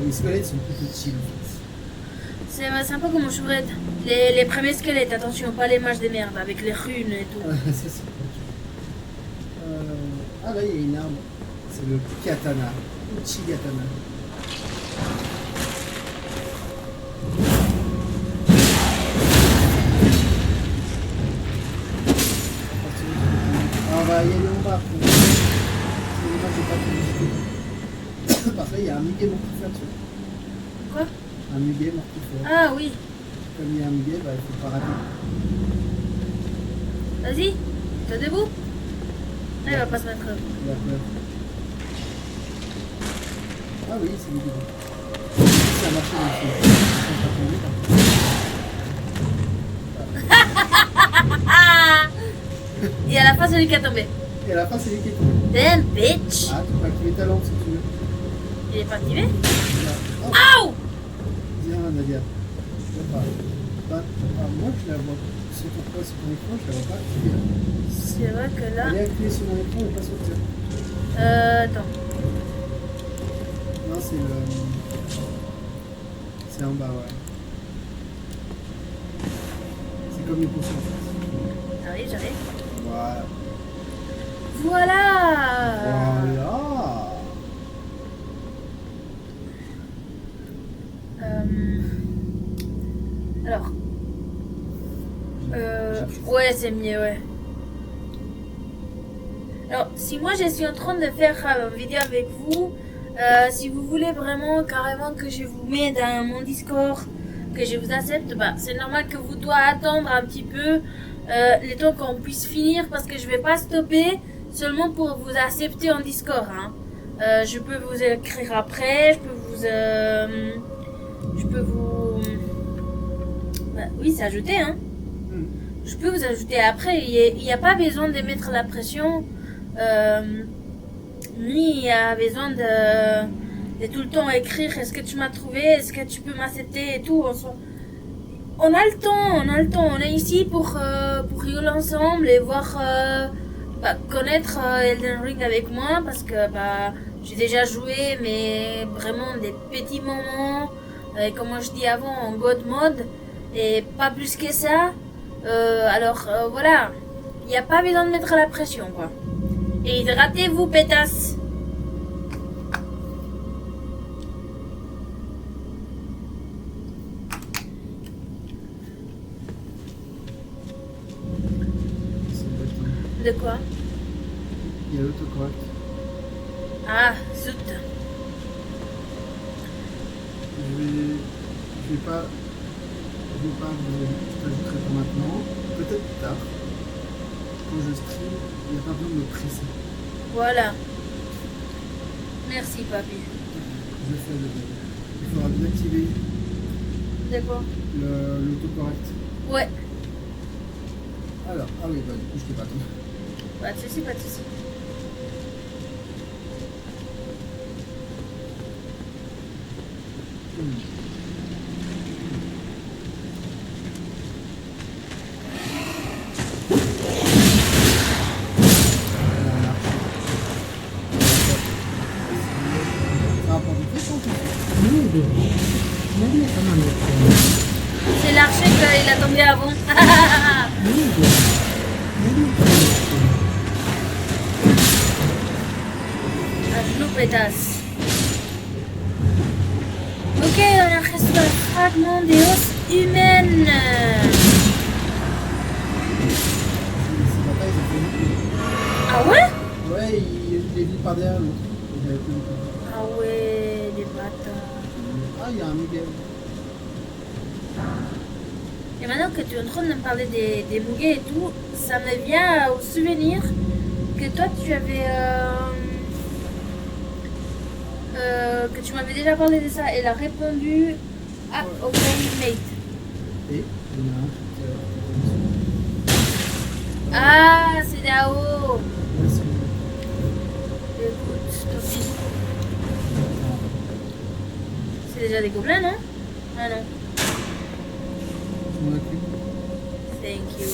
Les squelettes sont plus petits, en fait. C'est un peu comme au Shred. Les premiers squelettes, attention, pas les mages des merdes avec les runes et tout. C'est ça. Ah là, il y a une arme. C'est le katana. Uchigatana. On va y aller en bas. Moi, j'ai pas fait. Par contre, il y a un muguet mortifère dessus. Quoi? Un muguet mortifère. Ah oui. Comme il y a un muguet, bah, il faut pas rater. Vas-y, t'es debout? Ah, il va pas se mettre. La peur. Ah oui, c'est muguet. Ça a marché dans le film. Et à la fin, c'est lui qui a tombé. Et à la fin, c'est lui qui est tombé. Damn bitch! Ah, tu peux activer ta lampe si tu veux. Il est pas activé? Oh. Aouh! Viens, Nadia. Je sais pas. Moi, je la vois. C'est pourquoi sur ton écran, je la vois pas activée. C'est vrai que là. Elle est activée sur mon écran, mais pas sur le tien. Attends. Non, c'est le. C'est en bas, ouais. C'est comme les potions en fait. J'arrive. Voilà. Voilà! Voilà. Alors. Ouais, c'est mieux, ouais. Alors, si moi je suis en train de faire une vidéo avec vous, si vous voulez vraiment carrément que je vous mette dans mon Discord, que je vous accepte, bah c'est normal que vous devez attendre un petit peu le temps qu'on puisse finir parce que je vais pas stopper seulement pour vous accepter en Discord. Hein. Je peux vous écrire après, je peux vous... Bah, oui, s'ajouter, hein. Je peux vous ajouter après. Il n'y a pas besoin de mettre la pression, ni il y a besoin de tout le temps écrire est-ce que tu m'as trouvé, est-ce que tu peux m'accepter et tout. On a le temps, on est ici pour rigoler ensemble et voir, connaître Elden Ring avec moi parce que j'ai déjà joué, mais vraiment des petits moments, comme je dis avant, en God mode et pas plus que ça. Voilà, il n'y a pas besoin de mettre la pression, quoi. Et hydratez-vous, pétasse. De quoi? Il y a l'autocorrect. Ah, zut. Je vais pas vous t'ajouterai pas maintenant. Peut-être plus tard. Quand je stream, il n'y a pas besoin de me presser. Voilà. Merci, papy. Je fais il faudra désactiver De quoi? l'autocorrect. Ouais. Alors, ah oui, bah du coup je t'ai pas dit. Pas de soucis, pas de soucis. Muy bien. Nadie toma lección. C'est l'archer qu'il a tombé avant. Muy bien. Nadie toma lección. À genoux, pétasse. Ok, on a reçu un fragment des os humaines. Ces batailles, ça fait beaucoup. Ah ouais? Ouais, il est venu par derrière l'autre. Il avait plus de coup. Ah ouais, les bâtards. Ah, il y a un Miguel. Et maintenant que tu es en train de me parler des Muguets et tout, ça me vient au souvenir que toi tu avais... que tu m'avais déjà parlé de ça. Elle a répondu à au mate. Et il y en a un qui Ah, c'est Dao. Ouais, c'est lui. Écoute, Tofi. C'est déjà des gobelins, non? Ah non. Je m'en occupe. Thank you.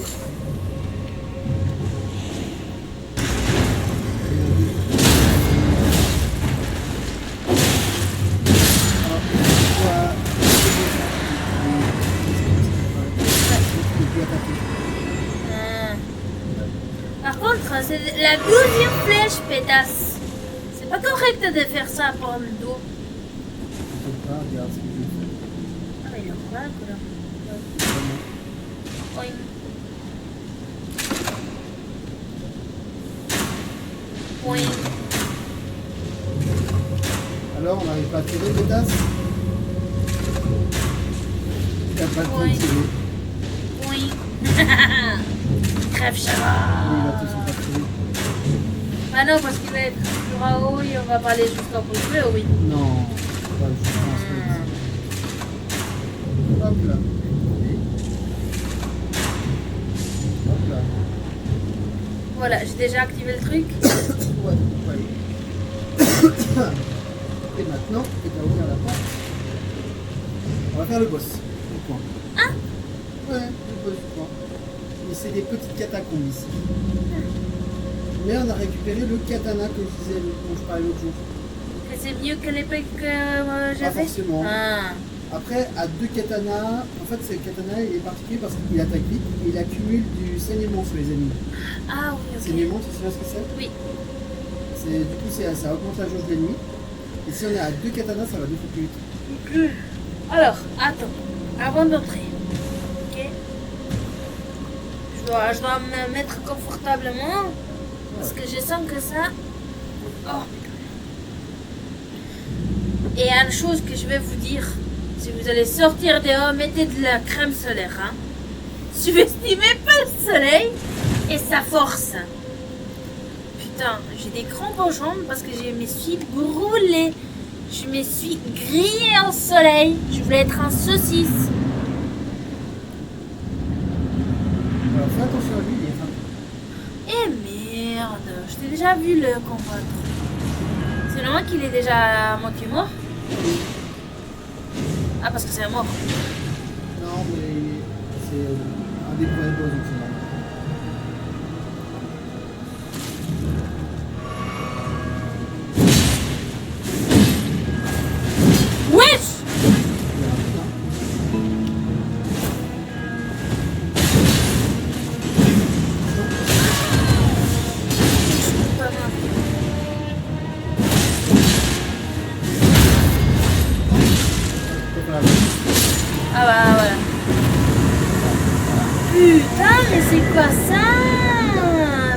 catapultes. Par contre, c'est la 12e flèche, pétasse. C'est pas correct de faire ça pour le dos. Je peux pas, regarde ce que je fais. Ah, mais il est quoi, là? Boing. Boing. Alors, on n'arrive pas à tirer les tasses? T'as pas le temps de Oui. tirer. Boing. Crève Oui, il Chara. va tous s'en tirer. Bah non, parce qu'il va être plus haut et on va pas aller jusqu'au bout du feu, oui. Non, pas je pense. Hop là. Hop là. Voilà, j'ai déjà activé le truc. Ouais, ouais. Et maintenant, tu vas ouvrir la porte. On va faire le boss. Du coin. Ah. Ouais, le boss du coin. Et c'est des petites catacombes ici. Mais on a récupéré le katana que je disais, dont je parlais l'autre jour. Et c'est mieux que l'épée que Pas j'avais. forcément. Ah. Après, à 2 katanas, en fait, ce katana il est particulier parce qu'il attaque vite et il accumule du saignement sur les ennemis. Ah oui, ok. Saignement, tu sais ce que c'est? Oui. Du coup, ça augmente la jauge d'ennemis. Et si on est à 2 katanas, ça va 2 fois plus vite. Alors, attends. Avant d'entrer. Ok. Je dois me mettre confortablement. Parce que je sens que ça... Oh. Et une chose que je vais vous dire. Si vous allez sortir dehors, mettez de la crème solaire. Hein. Subestimez pas le soleil et sa force. Putain, j'ai des crampes aux jambes parce que je me suis brûlée. Je me suis grillée au soleil. Je voulais être un saucisse. Alors, fais attention à lui, il est fin. Eh merde, je t'ai déjà vu le combattre. C'est normal qu'il est déjà à moitié mort. Ah, parce que c'est un mort. Non, mais c'est un des premiers boss, donc c'est normal. Wesh! Il y a un putain. Ah bah voilà. Putain, mais c'est quoi ça?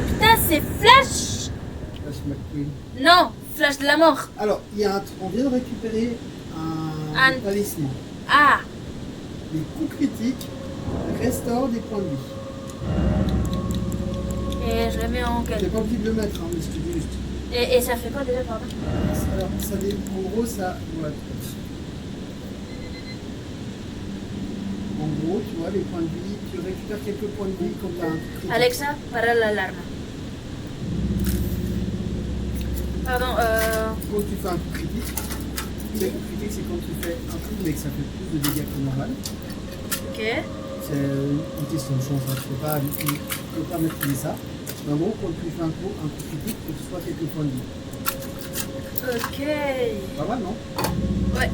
Putain, c'est Flash! Flash McQueen. Non, Flash de la mort. Alors, on vient de récupérer un talisman. Ah, Les coups critiques restaurent des points de vie. et je le mets en T'es quel? pas obligé de le mettre, hein, mais je te dis juste. Et ça fait quoi déjà, pardon? Alors, en gros, ça. Ouais. En gros, tu vois, les points de vie, tu récupères quelques points de vie quand tu as un coup critique. Alexa, para l'alarme. Pardon, Quand tu fais un coup critique, le coup critique, c'est quand tu fais un coup, mais que ça fait plus de dégâts que normal. ok. C'est une question de chance, hein. Tu peux pas maîtriser ça. Mais en gros, quand tu fais un coup critique, tu reçois quelques points de vie. Ok. Pas mal, non? Ouais.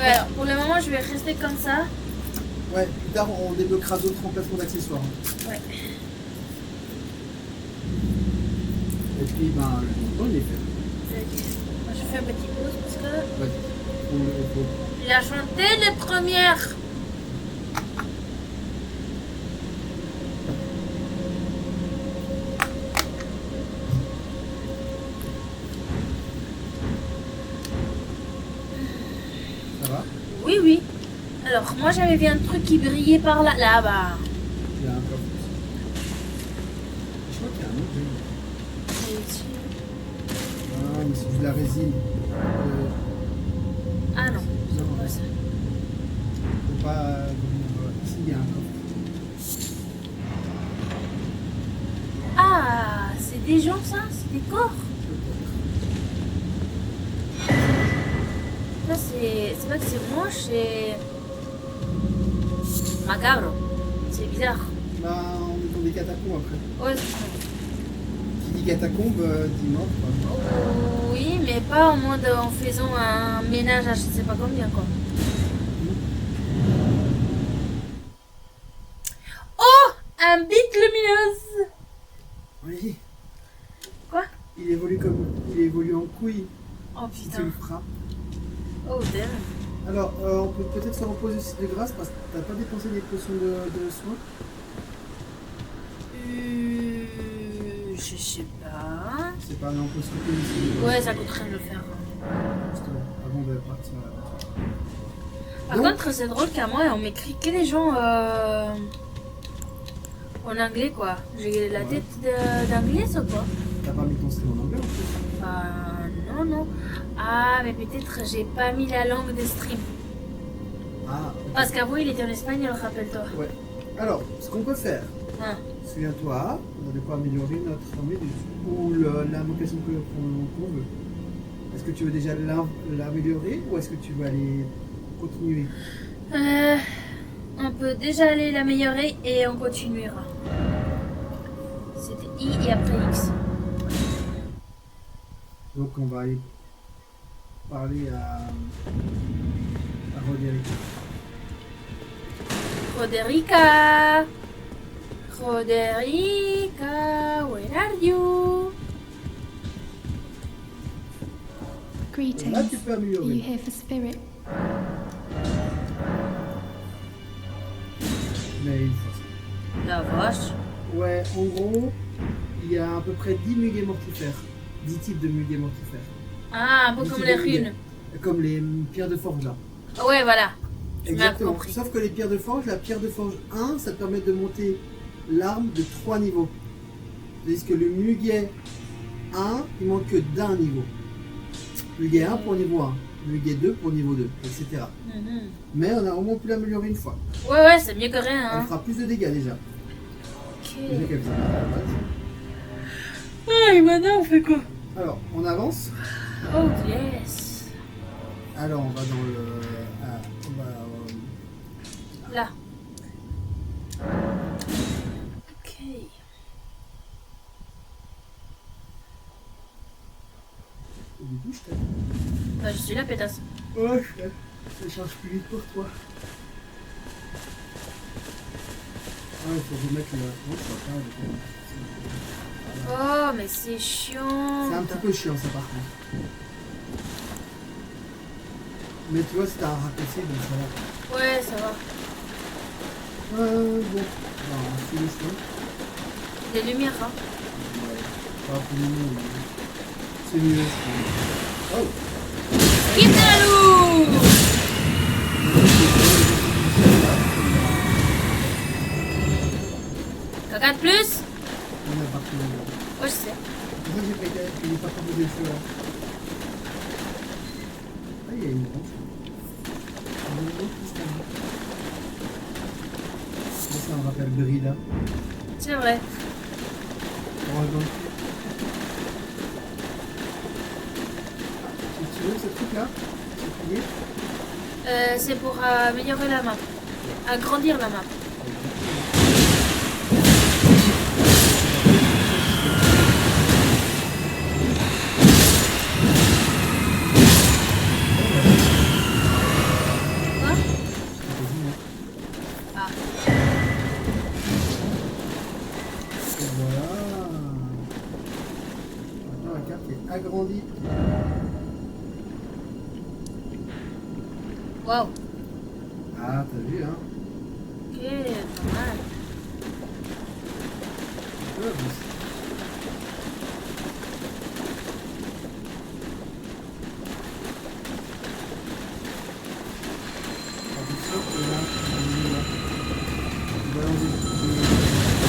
Ouais, alors pour le moment, je vais rester comme ça. Ouais, plus tard, on débloquera d'autres remplacements d'accessoires. Hein. Ouais. Et puis, ben, le niveau, il est fait. Ok. Moi, je fais un petit pause parce que Ouais. il a chanté les premières. Ça va? Oui, oui. Alors, moi, j'avais vu un truc qui brillait par là. Là-bas. Il y a un coffre. Je crois qu'il y a un autre jeu. Et ici. Ah, mais c'est de la résine. Ah non. Non, C'est pas ça. faut pas. Ici, il y a un coffre. Ah, c'est des gens, ça? C'est des corps? Ça, c'est pas que c'est moche, c'est macabre. C'est bizarre. Ben, on est dans des catacombes après. Ouais, Qui dit catacombe, dit mort. Quoi. oui, mais pas en mode en faisant un ménage à je sais pas combien, quoi. ma bite lumineuse. Oui. Quoi? Il évolue en couille. Oh Si tu putain. le frappes. Oh damn. Alors, on peut peut-être se reposer aussi de grâce parce que t'as pas dépensé des potions de soins. Je sais pas. C'est pas, mais on peut se reposer aussi de grâce. Ouais, ça coûte rien de le faire. Juste avant de partir à l'aventure. Par Donc- contre, c'est drôle qu'à moi, on m'écrit que les gens en anglais, quoi. J'ai la tête d'anglais, ou quoi? T'as pas mis ton stream en anglais en plus. Non, non. Ah, mais peut-être j'ai pas mis la langue de stream. Ah, ok. Parce qu'avant, il était en espagnol, rappelle-toi. Ouais. Alors, ce qu'on peut faire, Hein. souviens-toi, on a de quoi améliorer notre méduse. Ou l'invocation qu'on veut. Est-ce que tu veux déjà l'améliorer ou est-ce que tu veux aller continuer? On peut déjà aller l'améliorer et on continuera. C'était I et après X. Donc on va aller parler à Roderick. Roderica! Roderica, where are you? Greetings. Là, tu peux Are you améliorer. here for spirit? Mais une fois. La vache. Ouais, en gros, il y a à peu près 10 muguets mortifères. 10 types de muguets mortifères. Ah, un peu 10 comme types les de muguets. runes. Comme les pierres de forge là. Ouais, voilà. Tu m'as Exactement. compris. Sauf que les pierres de forge, la pierre de forge 1, ça te permet de monter l'arme de 3 niveaux. Tandis que le muguet 1, il manque que d'un niveau. Muguet 1 pour niveau 1, muguet 2 pour niveau 2, etc. Mhm. Mais on a vraiment pu l'améliorer une fois. Ouais, ouais, c'est mieux que rien. Elle Hein. fera plus de dégâts déjà. Déjà Ok. qu'elle faisait mal à la base. Ah, et maintenant on fait quoi? Alors, on avance. Oh, yes. Alors, on va dans le... on va, Là. Ok. du coup, je t'aide. Bah, je suis là, pétasse. Ouais, ça change plus vite pour toi. Ah, il faut remettre le... Oh, ça va pas, Oh, mais c'est chiant. c'est un petit peu chiant ça par contre. Mais tu vois, c'était un raccourci, donc ça va. Ouais, ça va. Bon. Non, c'est le chemin. Des lumières, hein. Ouais. Pas pour nous, mais c'est mieux, je pense. Oh! Kitalou! Caca de plus? On a partout. Ouais, je sais. C'est pour ça que j'ai pas été, il n'est pas proposé le feu là. Ah, il y a une branche. Une autre cristal. Ça me rappelle Brida. C'est vrai. Orange dans le cul. Si tu veux, ce truc là, c'est plié. C'est pour améliorer la map. Agrandir la map. Quoi? Ah. Et voilà. Maintenant la carte est agrandie. Wow. Ah, t'as vu, hein? Ok, pas mal. Un peu avancé. Attention, et là, on est là. On balance des...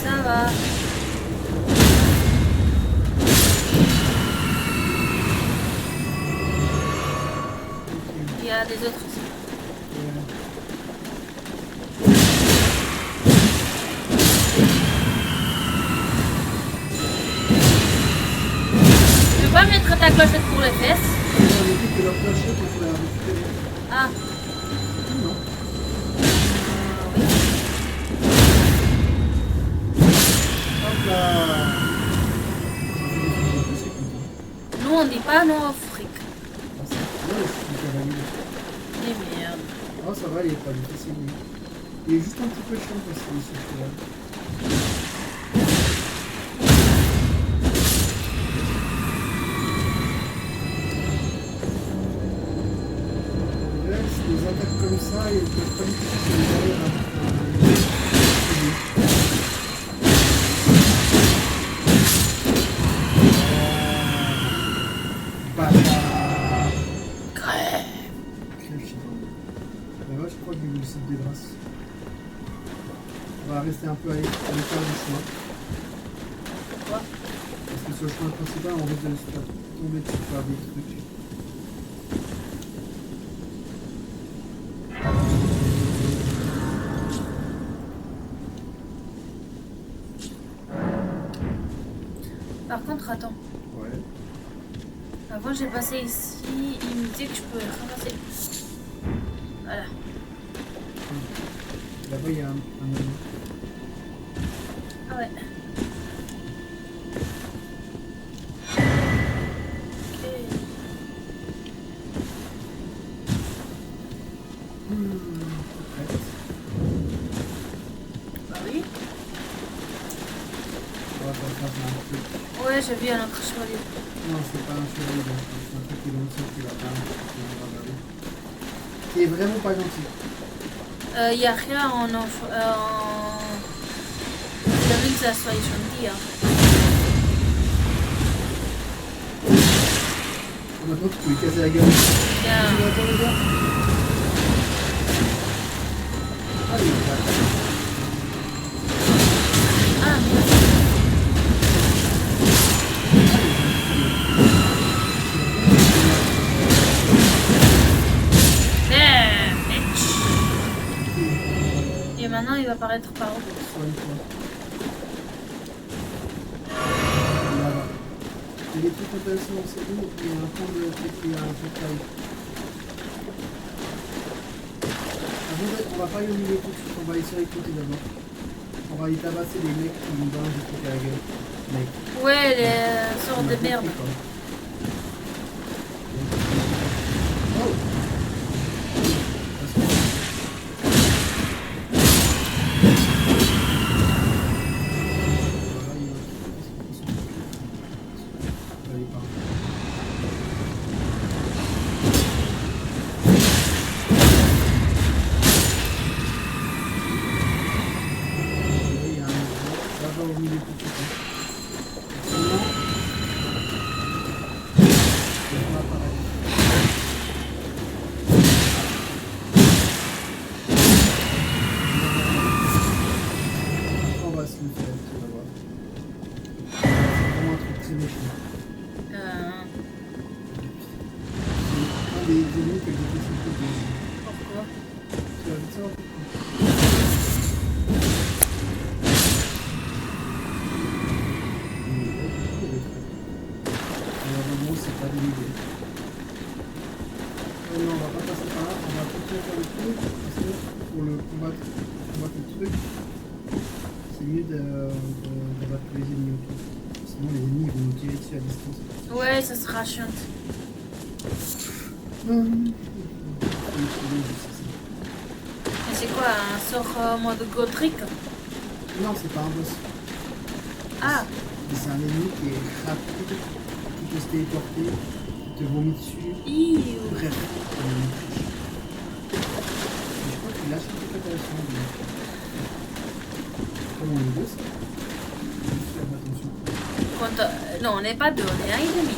Ça va. Il y a des autres aussi. Tu peux pas mettre ta clochette pour les fesses? On a dit que leur clochette, on pourrait la récupérer. Ah. Non. Oui. Hop là. on dit pas non Afrique. Ah, c'est ouais, je suis cavalier. Eh merde. Oh, ça va, il est pas difficile. Il est juste un petit peu chiant parce qu'il est sur là. Les attaques comme ça, ils peuvent pas du tout se les arrière. Je crois qu'il veut le site de grâce. On va rester un peu à l'écart du chemin. Pourquoi? Parce que sur le chemin principal, on risque de se faire tomber dessus par des trucs. Par contre, attends. Ouais. Avant, j'ai passé ici, il me disait que je pouvais ramasser. Voilà. Là-bas, il y a un menu. Ah ouais. Bah oui. On va pas faire un truc. Ouais, j'ai vu un autre chevalier. Non, c'est pas un chevalier, c'est un truc qui est dans le sol qui va pas. Qui est vraiment pas gentil. Y a rien en la ville, ça soit gentil. Hein. Maintenant, tu peux lui casser la gueule. Bien. Tu vas attendre, les gars. Ah, il est là. Ah, et maintenant, il va apparaître par où? Voilà. Il y a des trucs intéressants dans ces deux, il y a un point de truc, il y a un truc là. On va pas y aller tout de suite, on va aller sur les côtés d'abord. On va y tabasser les mecs qui nous donnent des trucs à la gueule. Mec. Ouais, les sortes de merde. Oh! Pourquoi? C'est pas délivré. Non, on va pas passer par là, on va continuer à faire le truc, parce que pour le combattre le truc, c'est mieux de battre les ennemis autour. Sinon les ennemis vont nous tirer dessus à distance. Ouais, ça sera chiant. Et c'est quoi, un sort mode Godric? Non, c'est pas un boss. Ah! C'est un ennemi qui est rapide, qui peut se téléporter, qui te vomit dessus. Bref, je crois qu'il lâche un truc intéressant. Comment on est deux, ça? Juste faire attention. Non, on n'est pas deux, on est un et demi.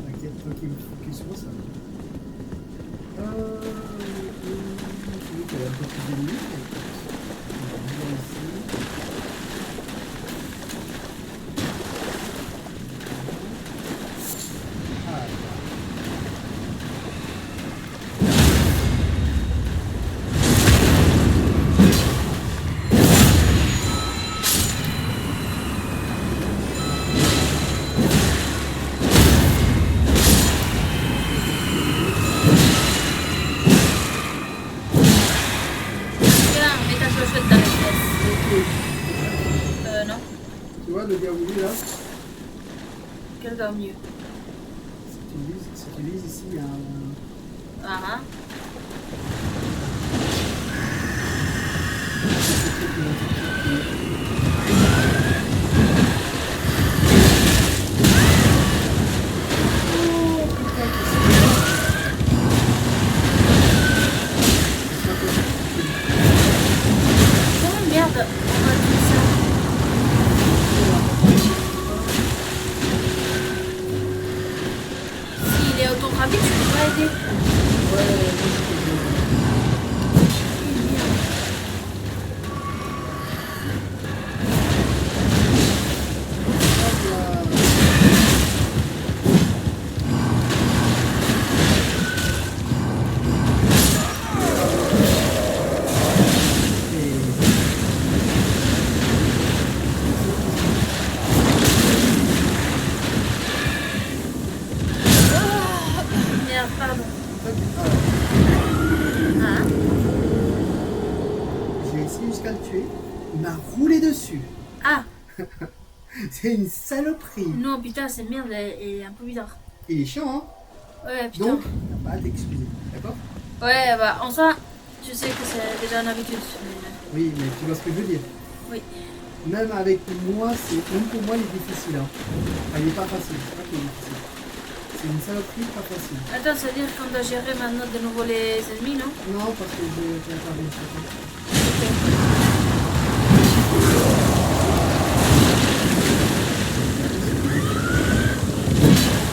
T'inquiète, toi qui me focus sur ça. Celui qui a la petite ennemie. On va ici. Non. Tu vois le gars où il est là? Quel gars mieux? Si tu lises ici, il y a un... Ah ah. Comment merde on a dit ça? S'il est autant rapide, tu peux pas aider. Merde, pardon. Ah. J'ai essayé jusqu'à le tuer. Il m'a roulé dessus. Ah. C'est une saloperie. Non, putain, c'est merde, elle est un peu bizarre. Il est chiant, hein. Ouais, putain. Donc, t'as pas à t'excuser, d'accord? Ouais, bah, en soi, je sais que c'est déjà une habitude. Mais... Oui, mais tu vois ce que je veux dire. Oui. Même avec moi, même pour moi, il est difficile. Hein. Enfin, il est pas facile, c'est pas qu'il est difficile. C'est une saloperie pas facile. Attends, ça veut dire qu'on doit gérer maintenant de nouveau les ennemis, non? Non, parce que j'ai intervenu.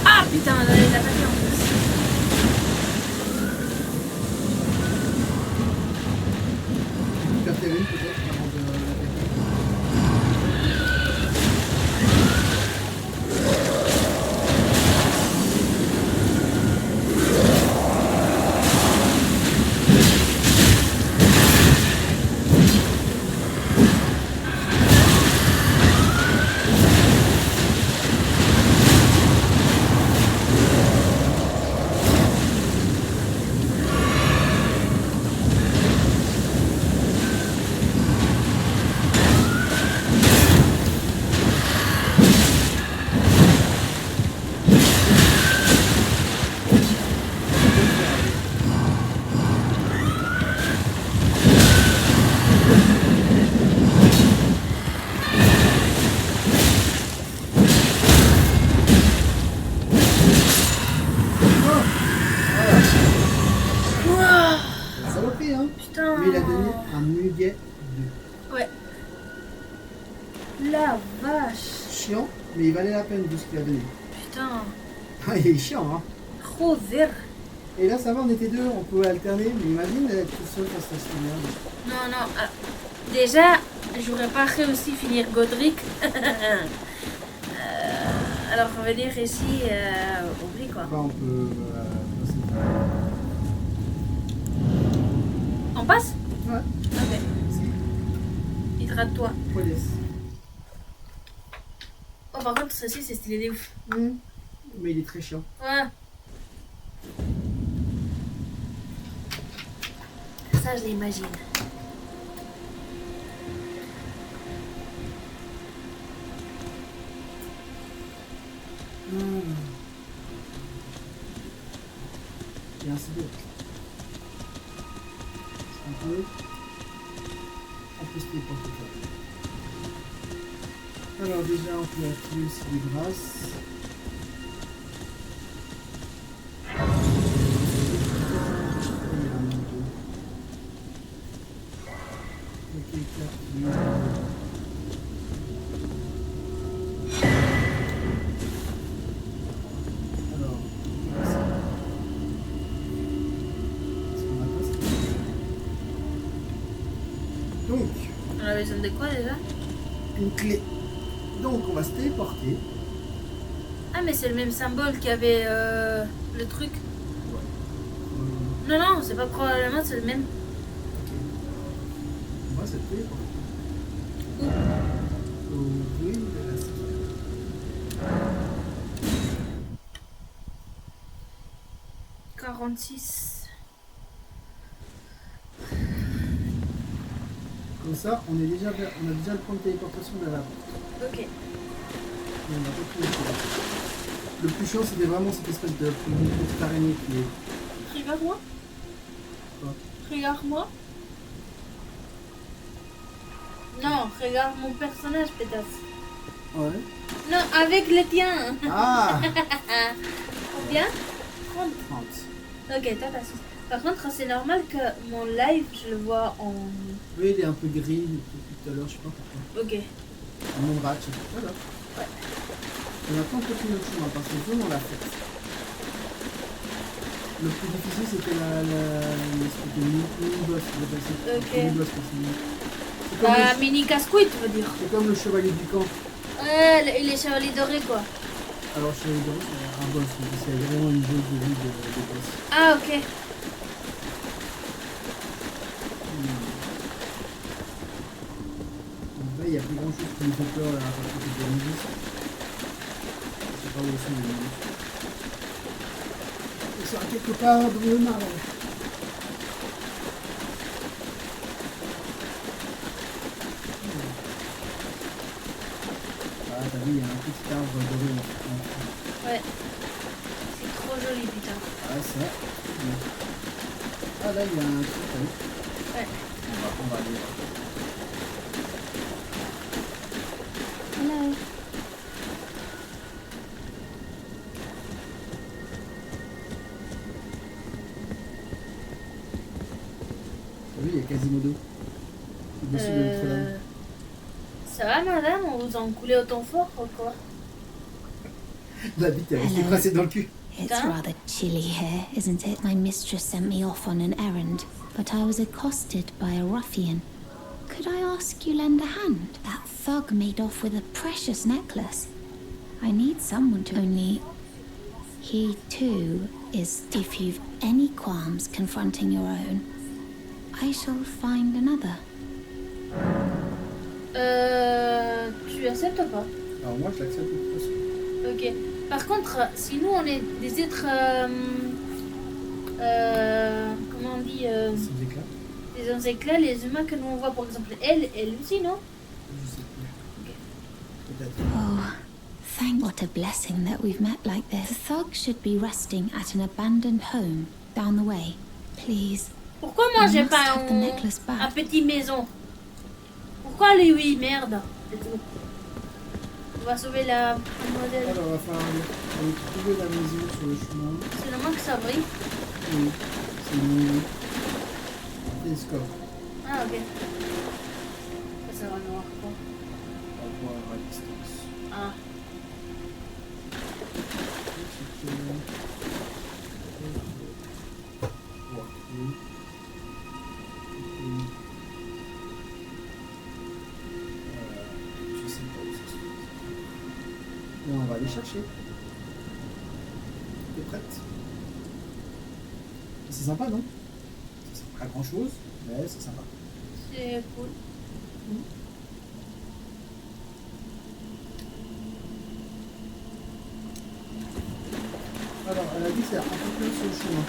Ah putain, elle a attaqué en plus. Tu peux faire une peut-être avant de l'attaquer. Saloperie, hein. Putain. Mais il a donné un muguet 2. Ouais. La vache. Chiant, mais il valait la peine de ce qu'il a donné. Putain. Ah, il est chiant, hein. Joder. Et là, ça va, on était deux, on pouvait alterner, mais imagine être tout seul face à ce merde. Non, non. Déjà, j'aurais pas réussi à finir Godric. Alors, on va dire ici, oublie quoi. Enfin, on peut... On passe? Ouais. Ok. Si. Hydrate-toi. Police. Oh, par contre, ceci, c'est stylé de ouf. Mais il est très chiant. Ouais. Ça, je l'imagine. Il y a un CD. Un peu. En plus, les portes. Alors, déjà, on peut activer aussi les grâces. Donc, On a besoin de quoi déjà? une clé. Donc, on va se téléporter. Ah, mais c'est le même symbole qu'il y avait le truc. Non, non, c'est pas probablement, c'est le même. On va se téléporter. Où? Au ruine de la cité. « 46. Comme ça, on a déjà le point de téléportation de la porte. Ok. Et on va retrouver ça. Le plus chiant, c'était vraiment cette espèce de petite araignée qui est... Regarde-moi. Quoi? Regarde-moi. Non, regarde mon personnage, pétasse. Ouais. Non, avec le tien. Ah. Combien 30. 30. Ok, toi t'as 6. Par contre, c'est normal que mon live, je le vois en... Oui, il est un peu gris depuis tout à l'heure, je sais pas pourquoi. Ok. Mon ratch, voilà. Ouais. Et maintenant, on continue notre chemin parce que le zone, on l'a fait. Le plus difficile, c'était l'espèce de mini-boss. Ok. Mini-boss, c'est comme, Bah, mini casse-couille, tu veux dire. c'est comme le chevalier du camp. Ouais, les chevaliers dorés, quoi. Alors, chevalier du camp, c'est un boss, donc c'est vraiment une jauge de vie de boss. Ah, ok. En vrai, il n'y a plus grand chose qui nous font peur là, à partir de Nimbus. Je sais pas où sont les Nimbus. Ils sont quelque part dans le mar. Ah, t'as vu, il y a un petit arbre doré là. Ouais. C'est trop joli, putain. Ah, ça. Ah, là, il y a un truc, t'as vu? Ouais. On va aller voir. Hello. T'as vu, il y a Quasimodo. Au-dessus de Notre-Dame. Ça va, madame? On vous en coulez autant fort ou quoi? La bite, elle est coincée dans le cul. It's Huh? rather chilly here, isn't it? My mistress sent me off on an errand, but I was accosted by a ruffian. Could I ask you lend a hand? That thug made off with a precious necklace. I need someone to only... He too is... If you've any qualms confronting your own, I shall find another. Tu acceptes ou pas? Alors, moi, je l'accepte de toute façon. Ok. Par contre, si nous on est des êtres... comment on dit Sans éclat. les hommes éclats, les humains que nous on voit, par exemple, elle aussi, non? Je sais plus. Peut-être. Oh, thank what a blessing that we've met like this. The thug should be resting at an abandoned home down the way. Please. Pourquoi moi j'ai must pas have the necklace back. un petit maison? Pourquoi lui, oui, merde. C'est tout. On va sauver la modèle. Alors, on va falloir aller trouver la maison sur le chemin. C'est le moins que ça brille. Oui, c'est une télescope. Ah, ok. Ça va noir quoi. On va voir à distance. Ah. Je sais pas où ça se trouve. Mais on va aller chercher. T'es prête? C'est sympa, non? C'est pas grand chose, mais c'est sympa. C'est cool. Alors, elle a dit que c'est un peu plus sur le chemin.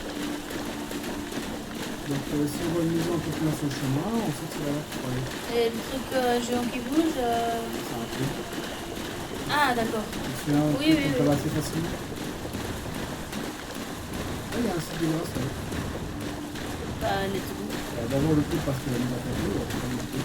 Donc, si on voit une maison un peu plus sur le chemin, on sait que c'est là-bas qu'il faut aller. Et le truc géant qui bouge. C'est un peu. Ah, d'accord. C'est un Oui, truc oui, qu'on oui. peut assez facilement. Ah, il y a un site de grâce là. Bah, les trucs. D'abord le coup parce qu'il a mis la photo, après le coup.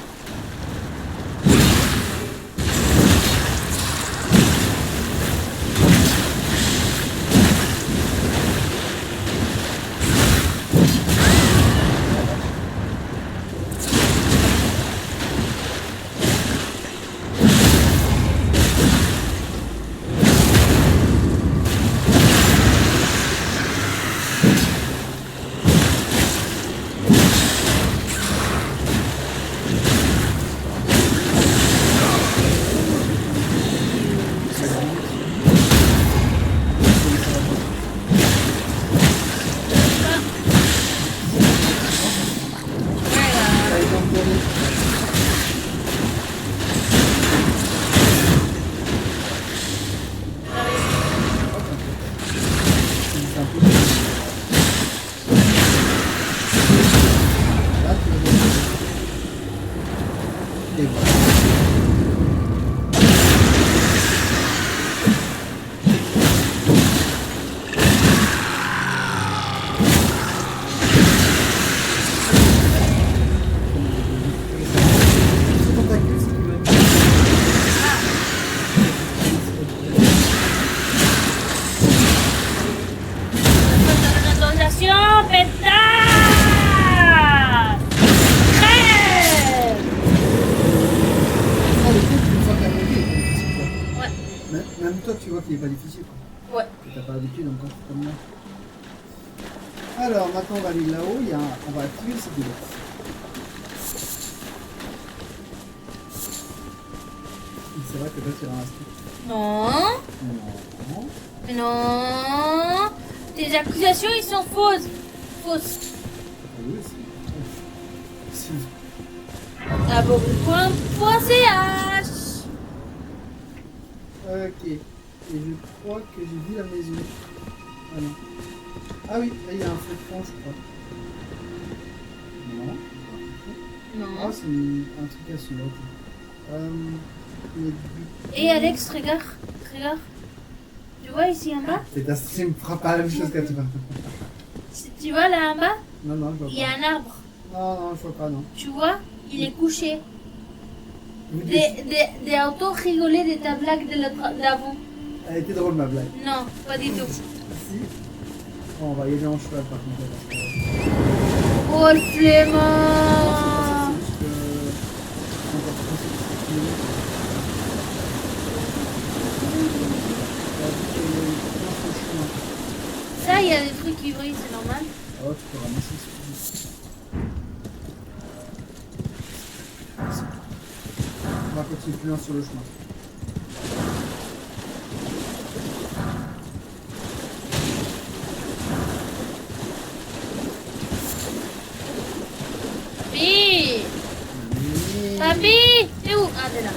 Et voilà. qui est pas difficile. Ouais. Que t'as pas l'habitude encore comme moi. Alors maintenant on va aller là-haut, on va activer le site de glace. C'est vrai que toi tu ramasses tout. Non. Non. Non. Tes accusations, ils sont fausses. Fausses. Ah oui, c'est... Aboripoint.ch. Ok. Et je crois que j'ai vu la maison. Ah non. Ah oui, là il y a un feu de camp, je crois. Non. Non. Ah, c'est un truc à celui-là. Et Alex, regarde. Regarde. Tu vois ici en bas? C'est ta stream fera pas la même chose qu'à toi. Tu vois là en bas? Non, non, je vois pas. Il y a un arbre. Non, non, je vois pas, non. Tu vois? Il est couché. Vous dites- Des autos rigolaient de ta blague d'avant. Elle était drôle ma blague. Non, pas du tout. Si. Oh, on va y aller en cheval par contre. Oh le flemmard! C'est juste que... on va passer sur cette ligne. Ça, il y a des trucs qui brillent, c'est normal. Oh, tu peux ramasser ce que on va continuer plus loin sur le chemin. Papi! T'es où? Ah, t'es là.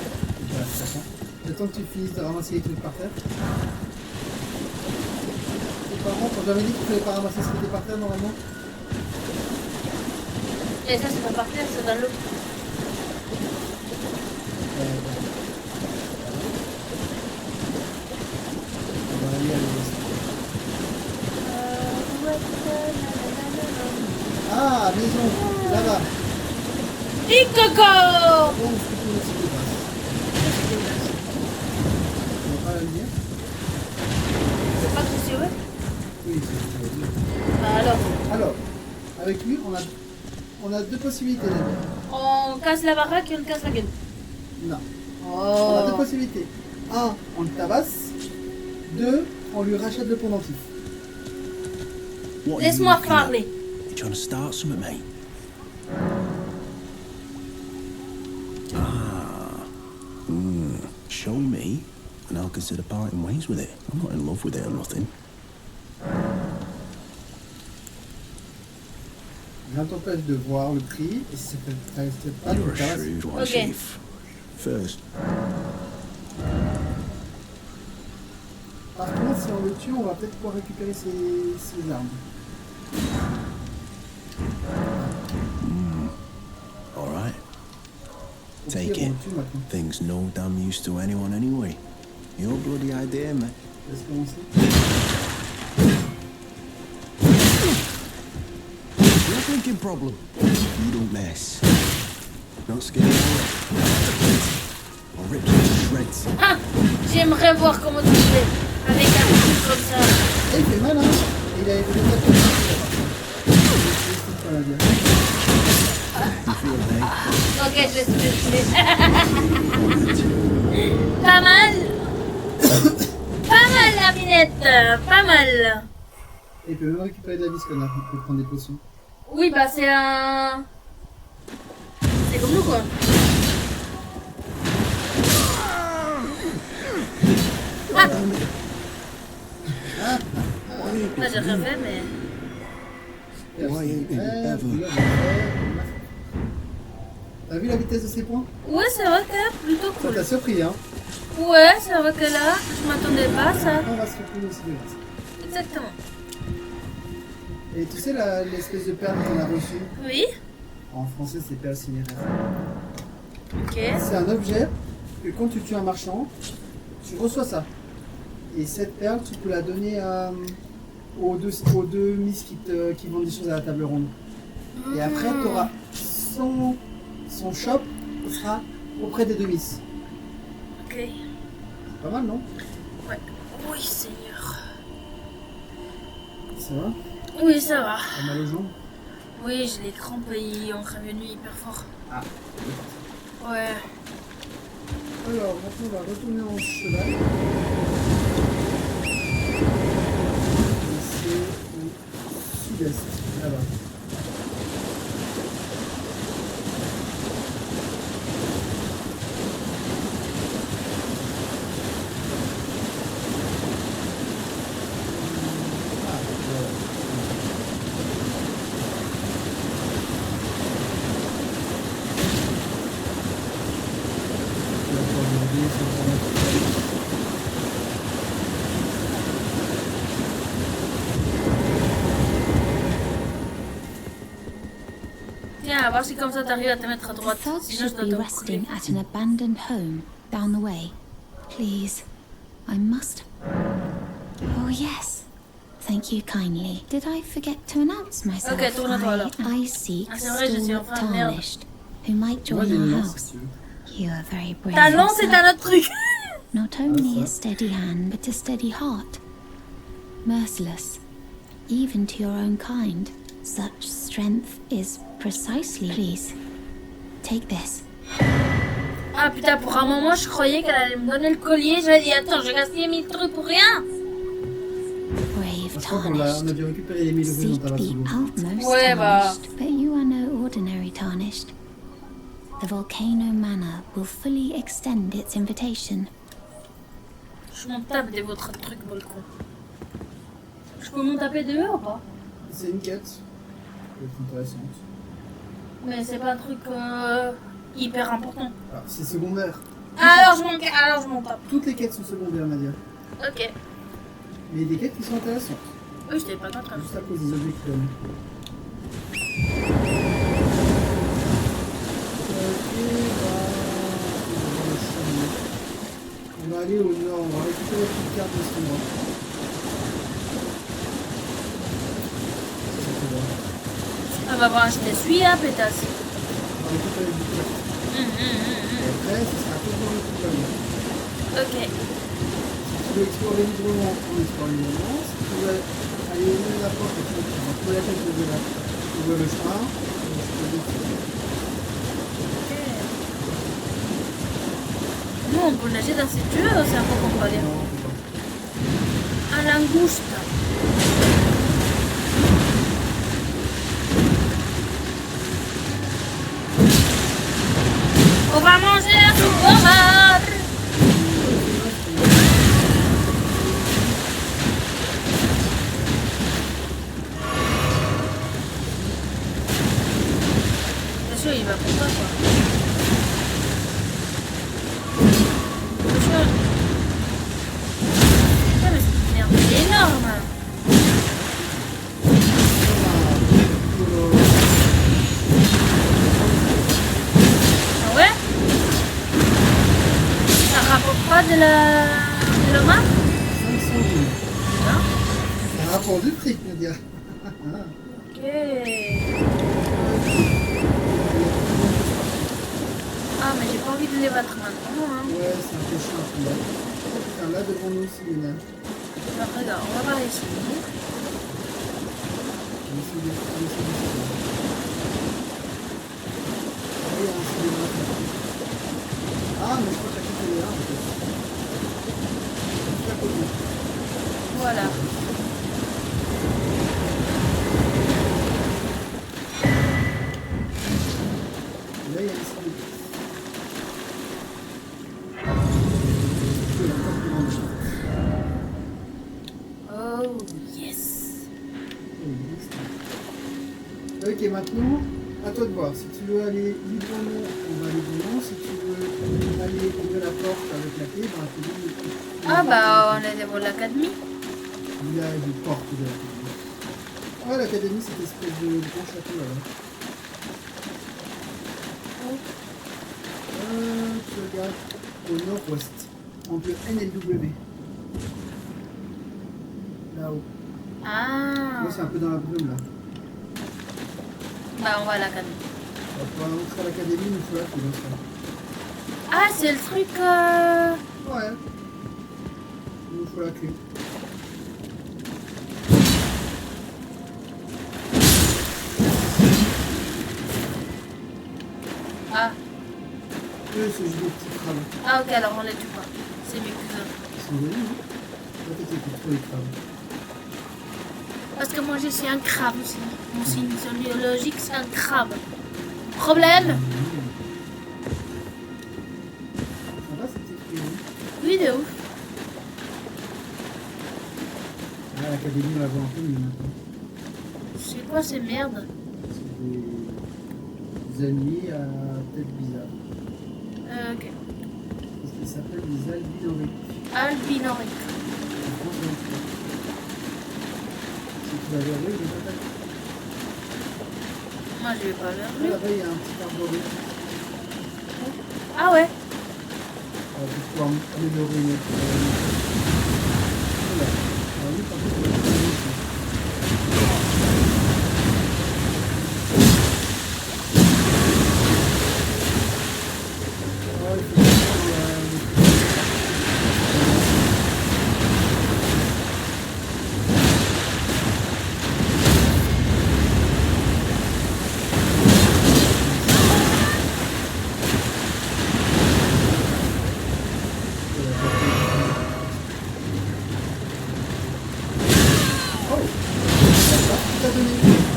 Voilà, c'est ça. Le temps que tu finisses de ramasser les trucs par terre. Tes parents t'ont jamais dit que tu ne pouvais pas ramasser ce qui était par terre normalement? Et ça, c'est pas par terre, c'est dans l'eau. On va aller à l'ouest. Ah, maison, là-bas. Et coco! Bon, c'est tout le site de glace. On va pas la lire. C'est pas que c'est vrai? Oui, c'est ce que je veux dire. Bah Alors, avec lui, on a deux possibilités d'ailleurs. on casse la baraque et on casse la gueule. Non. On a deux possibilités. Un, on le tabasse. Deux, on lui rachète le pendentif. What are you Laisse-moi looking at? parler. You trying to start something, mate? Ah. Show me, and I'll consider parting ways with it. I'm not in love with it or nothing. Rien t'empêche de voir le prix. Et si ça ne pas, You're tu a tabasses. shrewd one, Ok. Chief. First, Par contre, si on le tue, on va peut-être pouvoir récupérer ses armes. all right. Au Take pire, on it. le tue maintenant. Thing's no damn use to anyone anyway. Your bloody idea, mate. Laisse commencer. You're a drinking problem. You don't mess. Not scared of it. I'll rip you to shreds. Ah! J'aimerais voir comment tu fais avec un truc comme ça. Et il fait mal, hein. Et il a été déjà comme ça. You feel it, eh? Ok, je vais te laisser. Pas mal. Pas mal la minette. Pas mal. Et il peut même récupérer de la vis, connard. Il peut prendre des potions. Oui, bah c'est un... C'est comme nous, quoi. Ah! Là, j'ai rien fait, mais... Why ain't it ever? T'as vu la vitesse de ses points? Ouais, c'est vrai que là, plutôt Ça cool. t'a surpris, hein? Ouais, c'est vrai que là, je m'attendais pas à ça. On va se retrouver aussi de glace. Exactement. Et tu sais l'espèce de perle qu'on a reçue? Oui. En français, c'est perle cinéraire. Ok. C'est un objet que quand tu tues un marchand, tu reçois ça. Et cette perle, tu peux la donner aux deux miss qui vendent des choses à la table ronde. Et après, tu auras son shop qui sera auprès des deux miss. Ok. C'est pas mal, non? Ouais. Oui, Seigneur. Ça va? Oui, ça va. Pas mal aux jambes? Oui, je les crampes et ils ont revenu hyper fort. Ah. Ouais. Alors, maintenant, on va retourner en cheval. au sud-est, là-bas. Tiens, voir si comme ça t'arrives à te mettre à The droite. thugs Sinon, je should dois be te resting couler. at an abandoned home down the way. Please, I must. Oh, yes. Thank you kindly. Did I forget to announce myself? Ok, tourne-toi alors. I seek Ah, c'est vrai, je suis en Stuart train de merde. Tarnished, who might Moi join j'ai une our lance house. si tu veux. You are very brave. Ta lance, c'est yourself. un autre truc. Not only a steady hand, but a steady heart. Merciless, even to your own kind. Such strength is precisely. Please, take this. Ah putain, pour un moment, je croyais qu'elle allait me donner le collier. J'avais dit, attends, j'ai gaspillé 1000 trucs pour rien. Brave Je crois qu'on a Tarnished. dû récupérer les 1000 rues Seek dans ta the solo. utmost Ouais, bah. Tarnished, but you are no ordinary Tarnished. The Volcano Manor will fully extend its invitation. Je m'en tape des votre trucs, volcan. Je peux m'en taper de eux ou pas? C'est une quête. Ça peut être intéressante. Mais c'est pas un truc hyper important. Alors, c'est secondaire. Alors je m'en tape. Toutes les quêtes sont secondaires, Nadia. Ok. Mais des quêtes qui sont intéressantes. Oui, je t'ai pas contre. Juste à cause des objets qu'ils donnent. On va aller au nord, on va récupérer une carte de ce mois. Ah bah voilà, je te suis là, pétasse. On va récupérer du carte. Et après, ce sera tout dans le tutoriel. Ok. Si tu veux explorer librement, on explore librement. Si tu veux aller ouvrir la porte et tu vas trouver la tête de là, tu vois le chemin. Nous, on peut nager dans ces tuyaux, c'est un peu qu'on va dire. Un langouste. On va manger un sauvage. Bien sûr, il va pour toi, quoi. Bien sûr. Putain, mais cette merde, c'est énorme. Ah ouais? Ça rapporte pas de la marque? 500 000. Non? Ça rapporte du fric, Nadia. Ok. Ah, mais j'ai pas envie de les battre maintenant, hein. Ouais, c'est un peu chiant à combattre. Oh putain, là devant nous aussi, les nains. Alors, regarde, on va pas les suivre. Je vais essayer de oui, hein, c'est des mains. Ah, mais je crois que la quête est là, en fait. Juste à côté. Voilà. Et là, il y a une salle de quête. Oh, yes. Ok, maintenant, à toi de voir. Si tu veux aller librement, on va aller librement. Si tu veux aller ouvrir la porte avec la clé, ben, il faut bien le Ah bah, on est devant l'académie. Il y a des portes de l'académie. Ah, l'académie, c'est une espèce de grand château là. Tu regardes au nord-ouest, entre N et W. Là-haut. Ah. Moi, c'est un peu dans la brume là. Bah, on va à l'académie. Pour entrer à l'académie, il nous faut la clé dans ça. Ah, c'est le truc. Ouais. Il nous faut la clé. Ah. Eux, c'est juste des petits crabes. Ah, ok, alors on les tue pas. C'est mieux que ça. Ils sont venus, non? Peut-être qu'ils étaient trop les crabes. Parce que moi je suis un crabe aussi. Mon signe biologique c'est un crabe. Problème? Ça va, cette petite fille, Oui, de ouf. ah, l'académie, on la voit un peu mieux maintenant. C'est quoi ces merdes? C'est des ennemis à tête bizarre. Ok. Qu'est-ce qu'ils s'appellent des albinoriques. Albinorique. Si tu vas vers eux, ils vont t'attaquer. Moi je vais pas vers Ah, lui. là-bas, il y a un petit arboré. Ah ouais? Pour pouvoir améliorer notre. Voilà. Alors, lui, par contre, il va être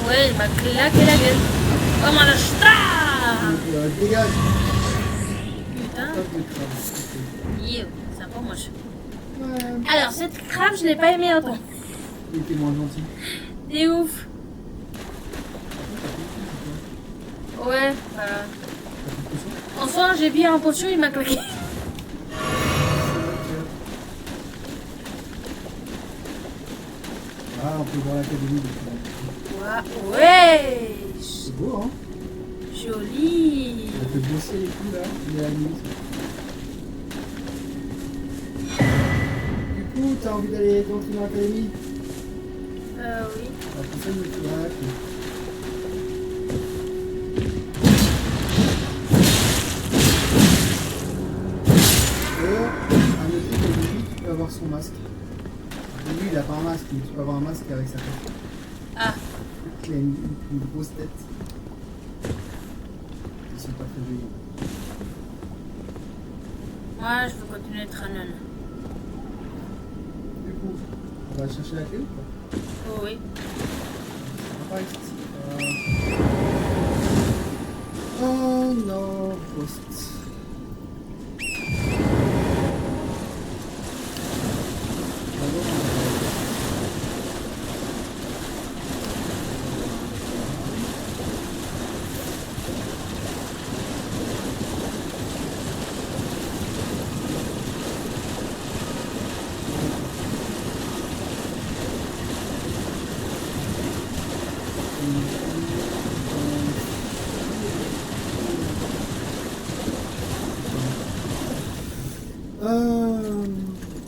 Ouais, il m'a claqué la gueule. Comme un star! dégage. Putain. Hop, le crabe. Yo, c'est pas moche. Ouais. Alors, cette crabe, je l'ai pas aimé autant. Il était moins gentil. T'es ouf. Ouais, voilà. Enfin, j'ai bien un potion, il m'a claqué. Ah, on peut voir l'académie. Ouais. C'est beau, hein? Joli. On peut bosser les coups là, il est à la limite. Du coup, t'as envie d'aller rentrer dans l'académie? Oui. Après ça, il me faudra la clé. D'ailleurs, à noter que lui, tu peux avoir son masque. Lui, il a pas un masque, mais tu peux avoir un masque avec sa tête. Ah. Il a une grosse tête. Ils sont pas très jolis. Moi, je veux continuer d'être un nonne. Du coup, on va chercher la clé ou pas? Oh oui. Par ici. Oh non, post.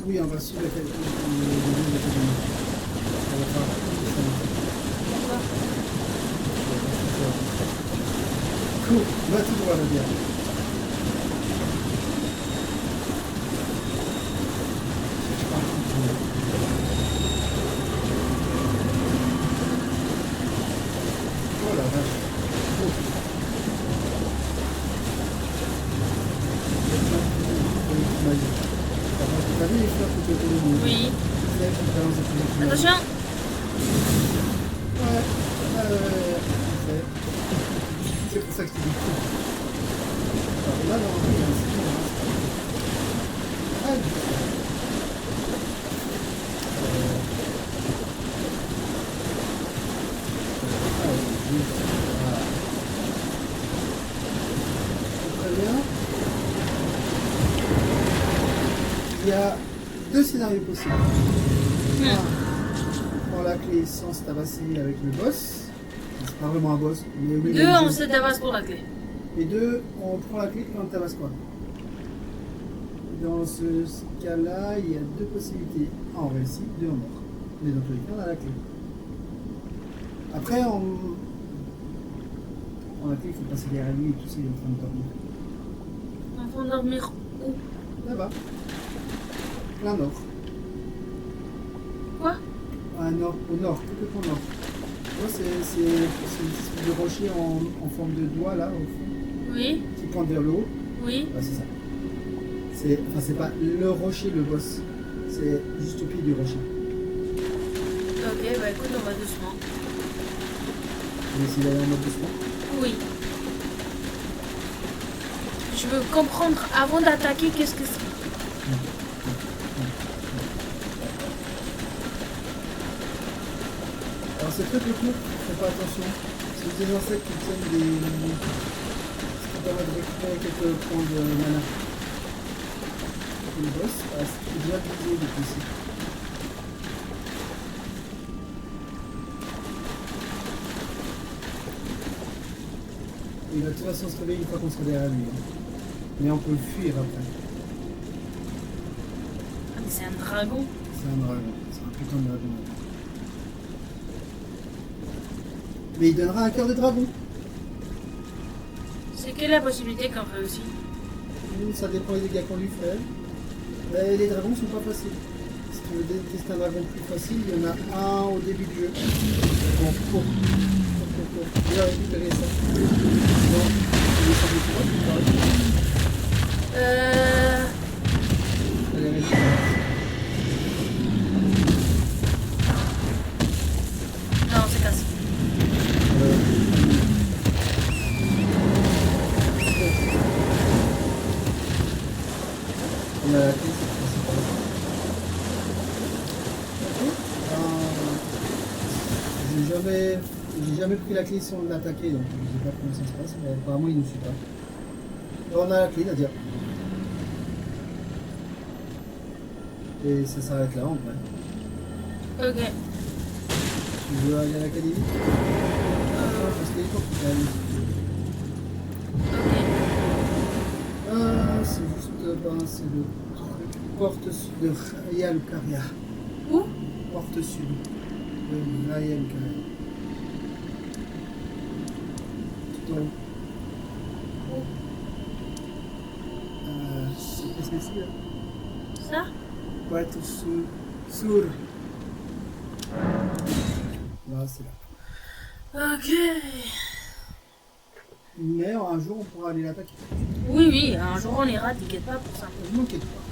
Oui, on va suivre la qualité. Cool, va tout droit, le bien. Oh la vache. T'as vu les fleurs que tu as données? Oui. C'est qui balance des fleurs. Attention. Ouais. C'est pour ça que je te dis. Alors là, dans il y a un signe. Ah, du coup. Très bien. Il y a deux scénarios possibles. Un, on prend la clé sans se tabasser avec le boss. C'est pas vraiment un boss, mais oui. Deux, on se tabasse pour la clé. Et deux, on prend la clé et on ne tabasse pas. Dans ce cas-là, il y a deux possibilités. Un, on réussit, deux, on meurt. Mais dans tous les cas, on a la clé. Après, on a la clé, il faut passer derrière lui et tout ça, il est en train de dormir. On va dormir où? Là-bas. Plein nord. Quoi? Ah, nord, au nord, complètement nord. Ouais, c'est une espèce de rocher en forme de doigt là, au fond, Oui. qui pointe vers le haut. Oui. Ouais, c'est ça. C'est pas le rocher le boss, c'est juste au pied du rocher. Ok, bah écoute, on va doucement. On va essayer d'aller en mode doucement. Oui. Je veux comprendre avant d'attaquer qu'est-ce que c'est. Alors c'est très court, faites pas attention. C'est des insectes qui tiennent des... Ce qui permet de récupérer quelques points de mana. Le boss, c'est déjà visé depuis ici. Il va de toute façon se réveiller une fois qu'on sera derrière lui. Mais on peut le fuir après. Ah, mais c'est un dragon. C'est un dragon, c'est un putain de dragon. Mais il donnera un cœur de dragon. C'est quelle la possibilité qu'on réussit? Ça dépend des dégâts qu'on lui fait. Mais les dragons sont pas faciles. Si tu veux tester un dragon plus facile, il y en a un au début du jeu. Bon, pour. Il va récupérer ça. Bon, il est sur le toit, Allez, récupérer. Non, c'est cassé. On a la clé, c'est pas j'ai jamais pris la clé sans l'attaquer, donc je sais pas comment ça se passe, mais apparemment il ne suit pas. Alors, on a la clé, Nadia. Et ça s'arrête là en vrai. Ok. Tu veux aller à l'académie? Parce qu'il est fort quand même. Ah, c'est juste, c'est le truc. Porte sud de Raya Lucaria. Où? Porte sud de Raya Lucaria. Tout en haut. C'est celle-ci là? Ça? Porte sur. Là, c'est là. Ok. Mais un jour, on pourra aller l'attaquer. Oui, oui, un jour on ira, t'inquiète pas pour ça. Ne m'inquiète pas.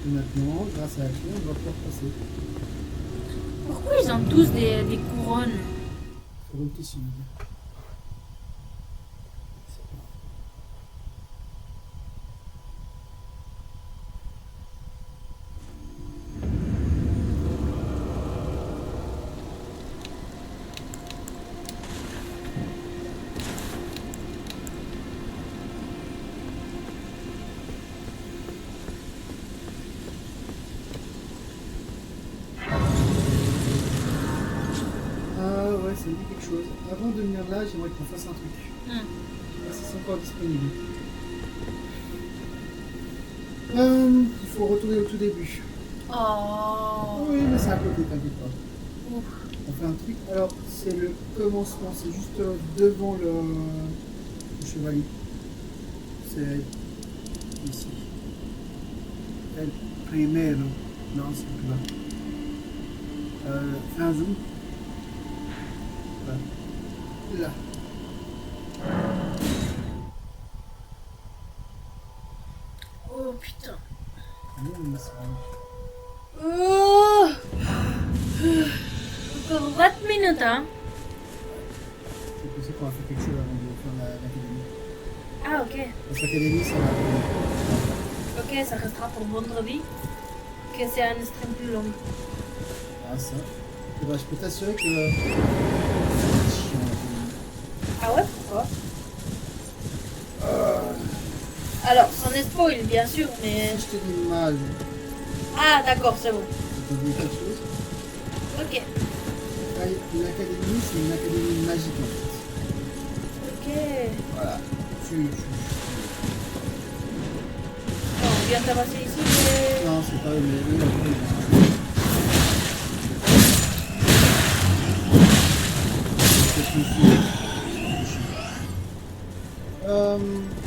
Et maintenant, grâce à la clé, on va pouvoir passer. Pourquoi ils ont tous des couronnes? Pour une question. Ça me dit quelque chose. Avant de venir là, j'aimerais qu'on fasse un truc. Si c'est encore disponible. Il faut retourner au tout début. Oh. Oui, mais c'est à côté, t'inquiète pas. Ouf. On fait un truc. Alors, c'est le commencement. C'est juste devant le chevalier. C'est ici. El primero. Non, c'est là. Fais un zoom. Là. Oh putain. Oh. Encore 20 minutes, hein. C'est possible qu'on va faire quelque chose avant de faire l'académie. Ah, ok. Parce que l'académie, ça va. Ok, ça restera pour vendredi. Que c'est un stream plus long. Ah, ça. Et bah, je peux t'assurer que. Ah ouais, pourquoi? Alors, sans spoil, bien sûr, mais... Si je te dis une image. Ah, d'accord, c'est bon. Tu te dis quelque chose? Ok. L'académie, c'est une académie magique, en fait. Ok. Voilà. Bon, on vient tabasser ici, mais... Non, c'est pas eux, mais eux,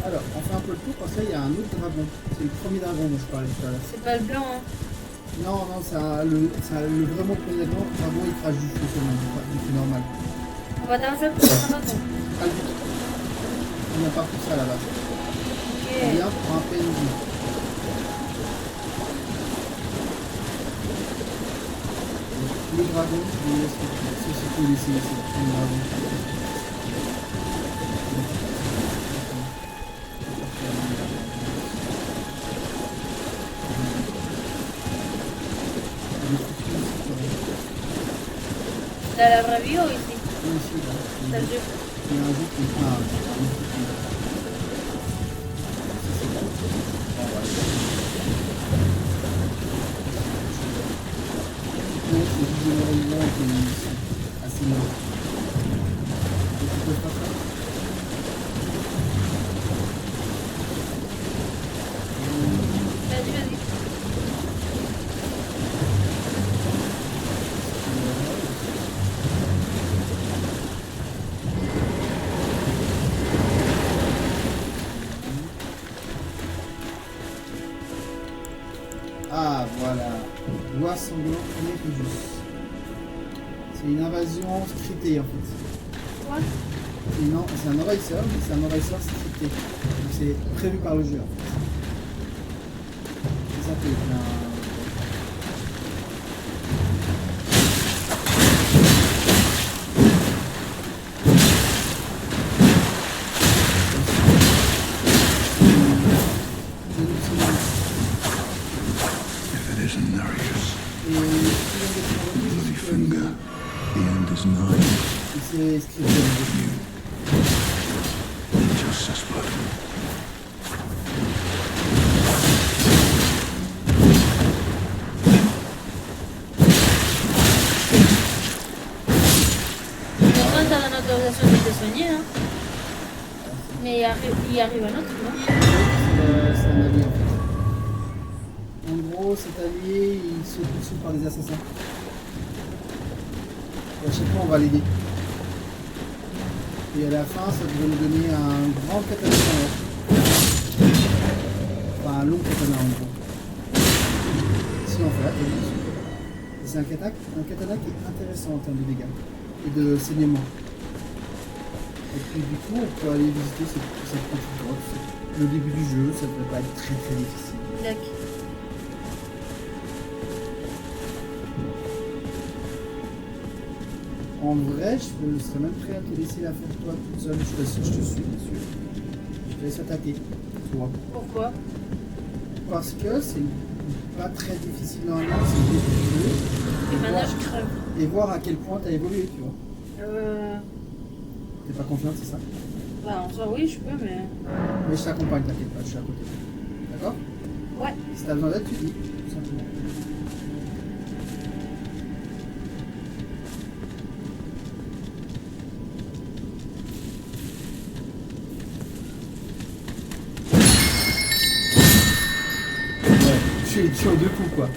alors, on fait un peu le tour, parce qu'il y a un autre dragon. C'est le premier dragon dont je parlais tout à l'heure. C'est pas le blanc, hein? Non, le vraiment premier dragon, il crache du feu seulement, du feu normal. On va danser pour ça maintenant. Pas le but. On Il n'y a pas tout ça là-bas. Ok. Bien pour un PNJ. Le dragon, c'est cool ici, c'est le dragon. Dans la vraie vie ou ici? Ici, là. Dans le jeu. Il y a un jeu qui est pas. Non, c'est généralement assez long. Tu peux faire ça? Vas-y, vas-y. Ah, voilà. Loi sanglante Nérégus. C'est une invasion scriptée en fait. Quoi? C'est un envahisseur, mais c'est un envahisseur scripté. Donc c'est prévu par le jeu en fait. C'est ça qui est bien. If it isn't Nereus, Et bloody finger, the end is nigh. c'est scripté. Just as blood. Pourtant, t'as une autorisation de te soigner, hein. Mais il arrive un autre, non? C'est un allié en fait. En gros, cet allié, il se poursuit par des assassins. Et à chaque fois, on va l'aider. Et à la fin, ça devrait nous donner un grand katana en or. Enfin, un long katana en gros. Si on fait la tête. C'est un katana qui est intéressant en termes de dégâts et de saignement. Et puis du coup, on peut aller visiter cette petite grotte. Le début du jeu, ça ne devrait pas être très très difficile. D'accord. En vrai, je serais même prêt à te laisser la faire toi toute seule. Je te suis, bien sûr. Je te laisse attaquer, toi. Pourquoi? Parce que c'est pas très difficile normalement, c'est le début du jeu. Et maintenant, je crève. Et voir à quel point tu as évolué, tu vois. T'es pas confiante, c'est ça? Bah, en soi, oui, je peux, mais. Mais je t'accompagne, t'inquiète pas, je suis à côté. D'accord? Ouais. Si t'as besoin d'aide, tu dis, tout simplement. Ouais, je suis en deux coups, quoi.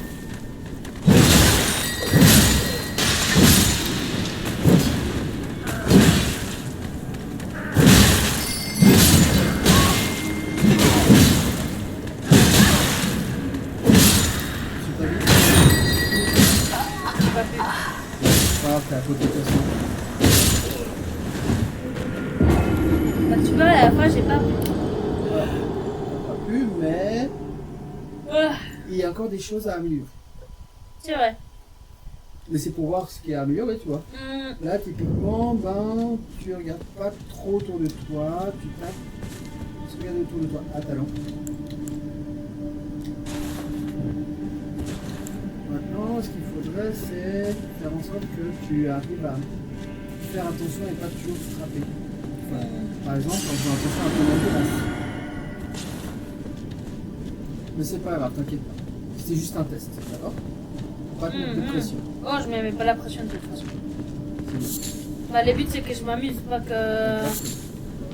T'es à côté de toute façon. Bah, tu vois, à la fois, j'ai pas pu. Pas pu, mais Ah, il y a encore des choses à améliorer. c'est vrai. Mais c'est pour voir ce qui est amélioré, tu vois. Là, typiquement, ben, tu regardes pas trop autour de toi, tu tapes, tu regardes autour de toi. Ah, talent. Maintenant, ce qu'il faudrait, c'est faire en sorte que tu arrives à faire attention et pas toujours te frapper. Enfin, par exemple, en faisant attention à ton endurance. Mais c'est pas grave, t'inquiète pas. C'est juste un test, d'accord? Pas de mettre de pression. Oh, je me mets pas la pression de toute façon. C'est bon. Bah, le but, c'est que je m'amuse, pas que. Là,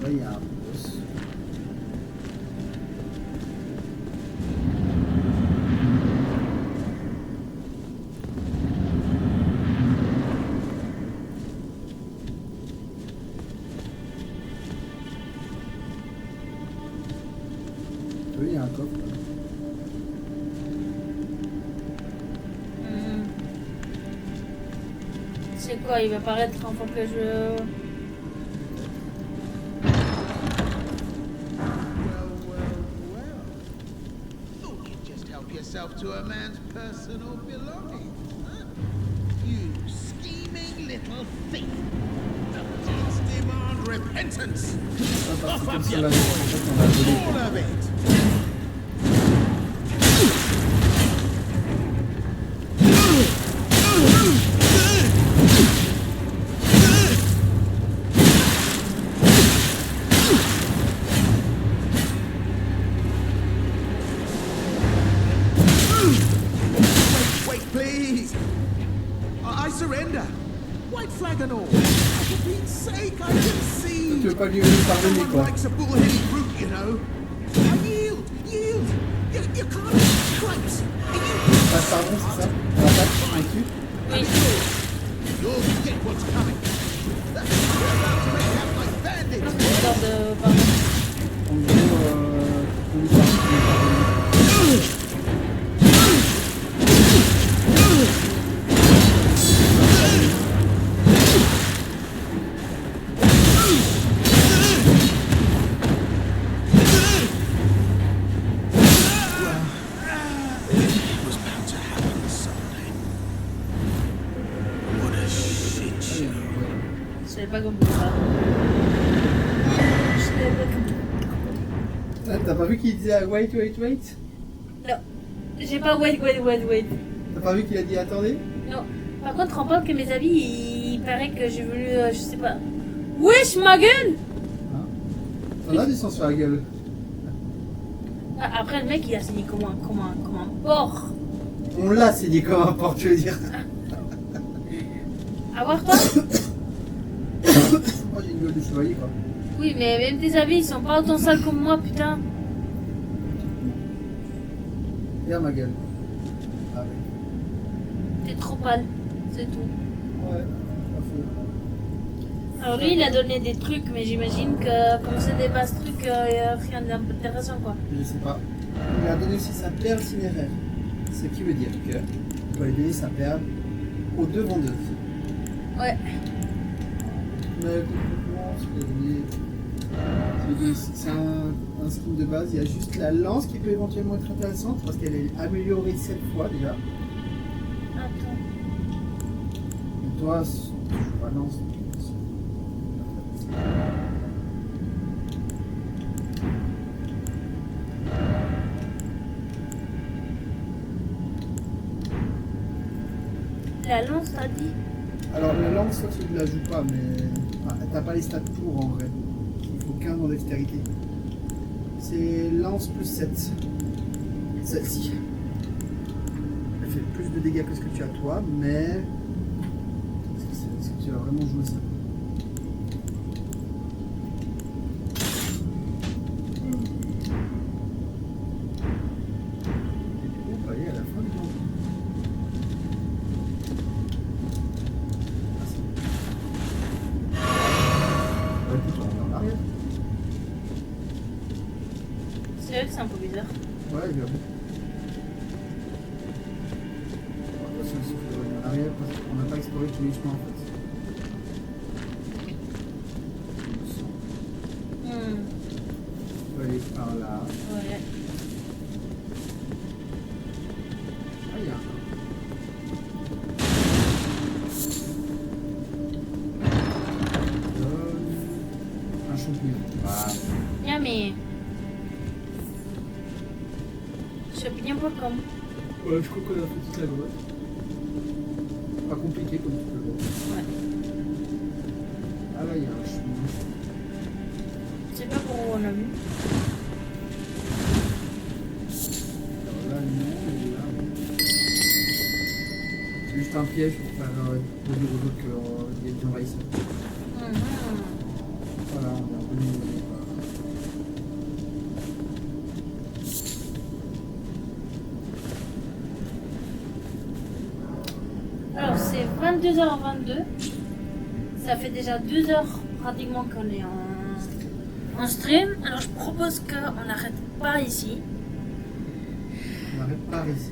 il y a un boss. Oui, il y a un coffre. C'est quoi, il va paraître une fois que je. to a man's personal belongings. Huh? You scheming little thief. The gods demand repentance. Cough up your coin. All of it. Wait, please. I surrender. White flag and all. For Pete's sake, I concede. Tu veux pas lui pardonner Someone quoi? likes a bull-headed brute, you know. I yield. You can't. Cripes. Passe pardon, c'est ça? On attaque, on tue. Oui. You'll get what's coming. You're about to make out like bandits. Histoire de pardon. En gros, on lui pardonne. It was bound to happen someday. What a shit show. Je savais pas compris ça. Je savais pas compris. T'as pas vu qu'il disait wait? Non. J'ai pas wait. T'as pas vu qu'il a dit attendez? Non. Par contre, rends compte que mes avis, il paraît que j'ai voulu, je sais pas. Wesh, ma gueule! T'en as du sang sur la gueule. Ah, après, le mec, il a saigné comme un porc. On l'a saigné comme un porc, tu veux dire. À voir toi? Moi j'ai une gueule de chevalier quoi. Oui, mais même tes avis, ils sont pas autant sales comme moi, putain. Regarde ma gueule. Ah ouais. T'es trop pâle, c'est tout. Ouais, pas faux. Alors lui, il a donné des trucs, mais j'imagine que comme c'est des basses trucs, il y a rien d'intéressant, quoi. Je sais pas. Il a donné aussi sa perle cinéraire. Ce qui veut dire que il peut aller donner sa perle aux deux vendeuses. Ouais. Mais concrètement, ce qu'il a donné, c'est un skin de base. Il y a juste la lance qui peut éventuellement être intéressante parce qu'elle est améliorée 7 fois déjà. Attends. Et toi, la lance. La lance, t'as dit? Alors la lance, toi tu ne la joues pas, mais t'as pas les stats pour en vrai. Il faut 15 en dextérité. C'est lance plus 7. Celle-ci. Elle fait plus de dégâts que ce que tu as toi, mais est-ce que tu vas vraiment jouer ça? On va aller à la fin du temps. C'est vrai que c'est un peu bizarre. Ouais, j'avoue. Attention, il faut revenir en arrière parce qu'on n'a pas exploré tous les chemins en fait. On peut aller par là. Ouais. Ah, il y a un champignon. Voilà. Yummy. Champignon.com. Ouais, je crois qu'on a fait toute la grotte. Pas compliqué comme tu peux le voir. Ouais. Ah là, il y a un chemin. Je sais pas pour où on a vu. Alors là, non, et là, oui. C'est juste un piège pour faire pour dire aux autres qu'il y a des envahisseurs. Voilà, on est revenu. Alors c'est 22h22. Ça fait déjà 2 heures pratiquement qu'on est en stream. Alors je propose qu'on n'arrête pas ici. On n'arrête pas ici.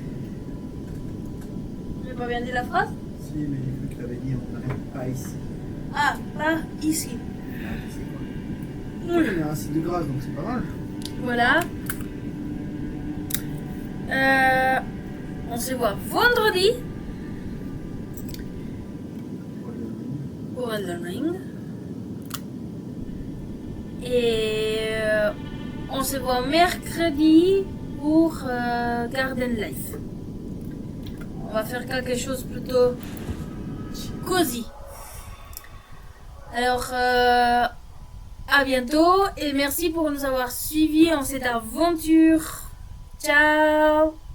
J'ai pas bien dit la phrase? Si, mais j'ai cru que tu avais dit on n'arrête pas ici. Ah, pas ici. Ah, c'est quoi? On a un site de grâce donc c'est pas mal. Voilà. On se voit vendredi pour Elden Ring. Et on se voit mercredi pour Garden Life. On va faire quelque chose plutôt cosy. Alors, à bientôt et merci pour nous avoir suivis en cette aventure. Ciao!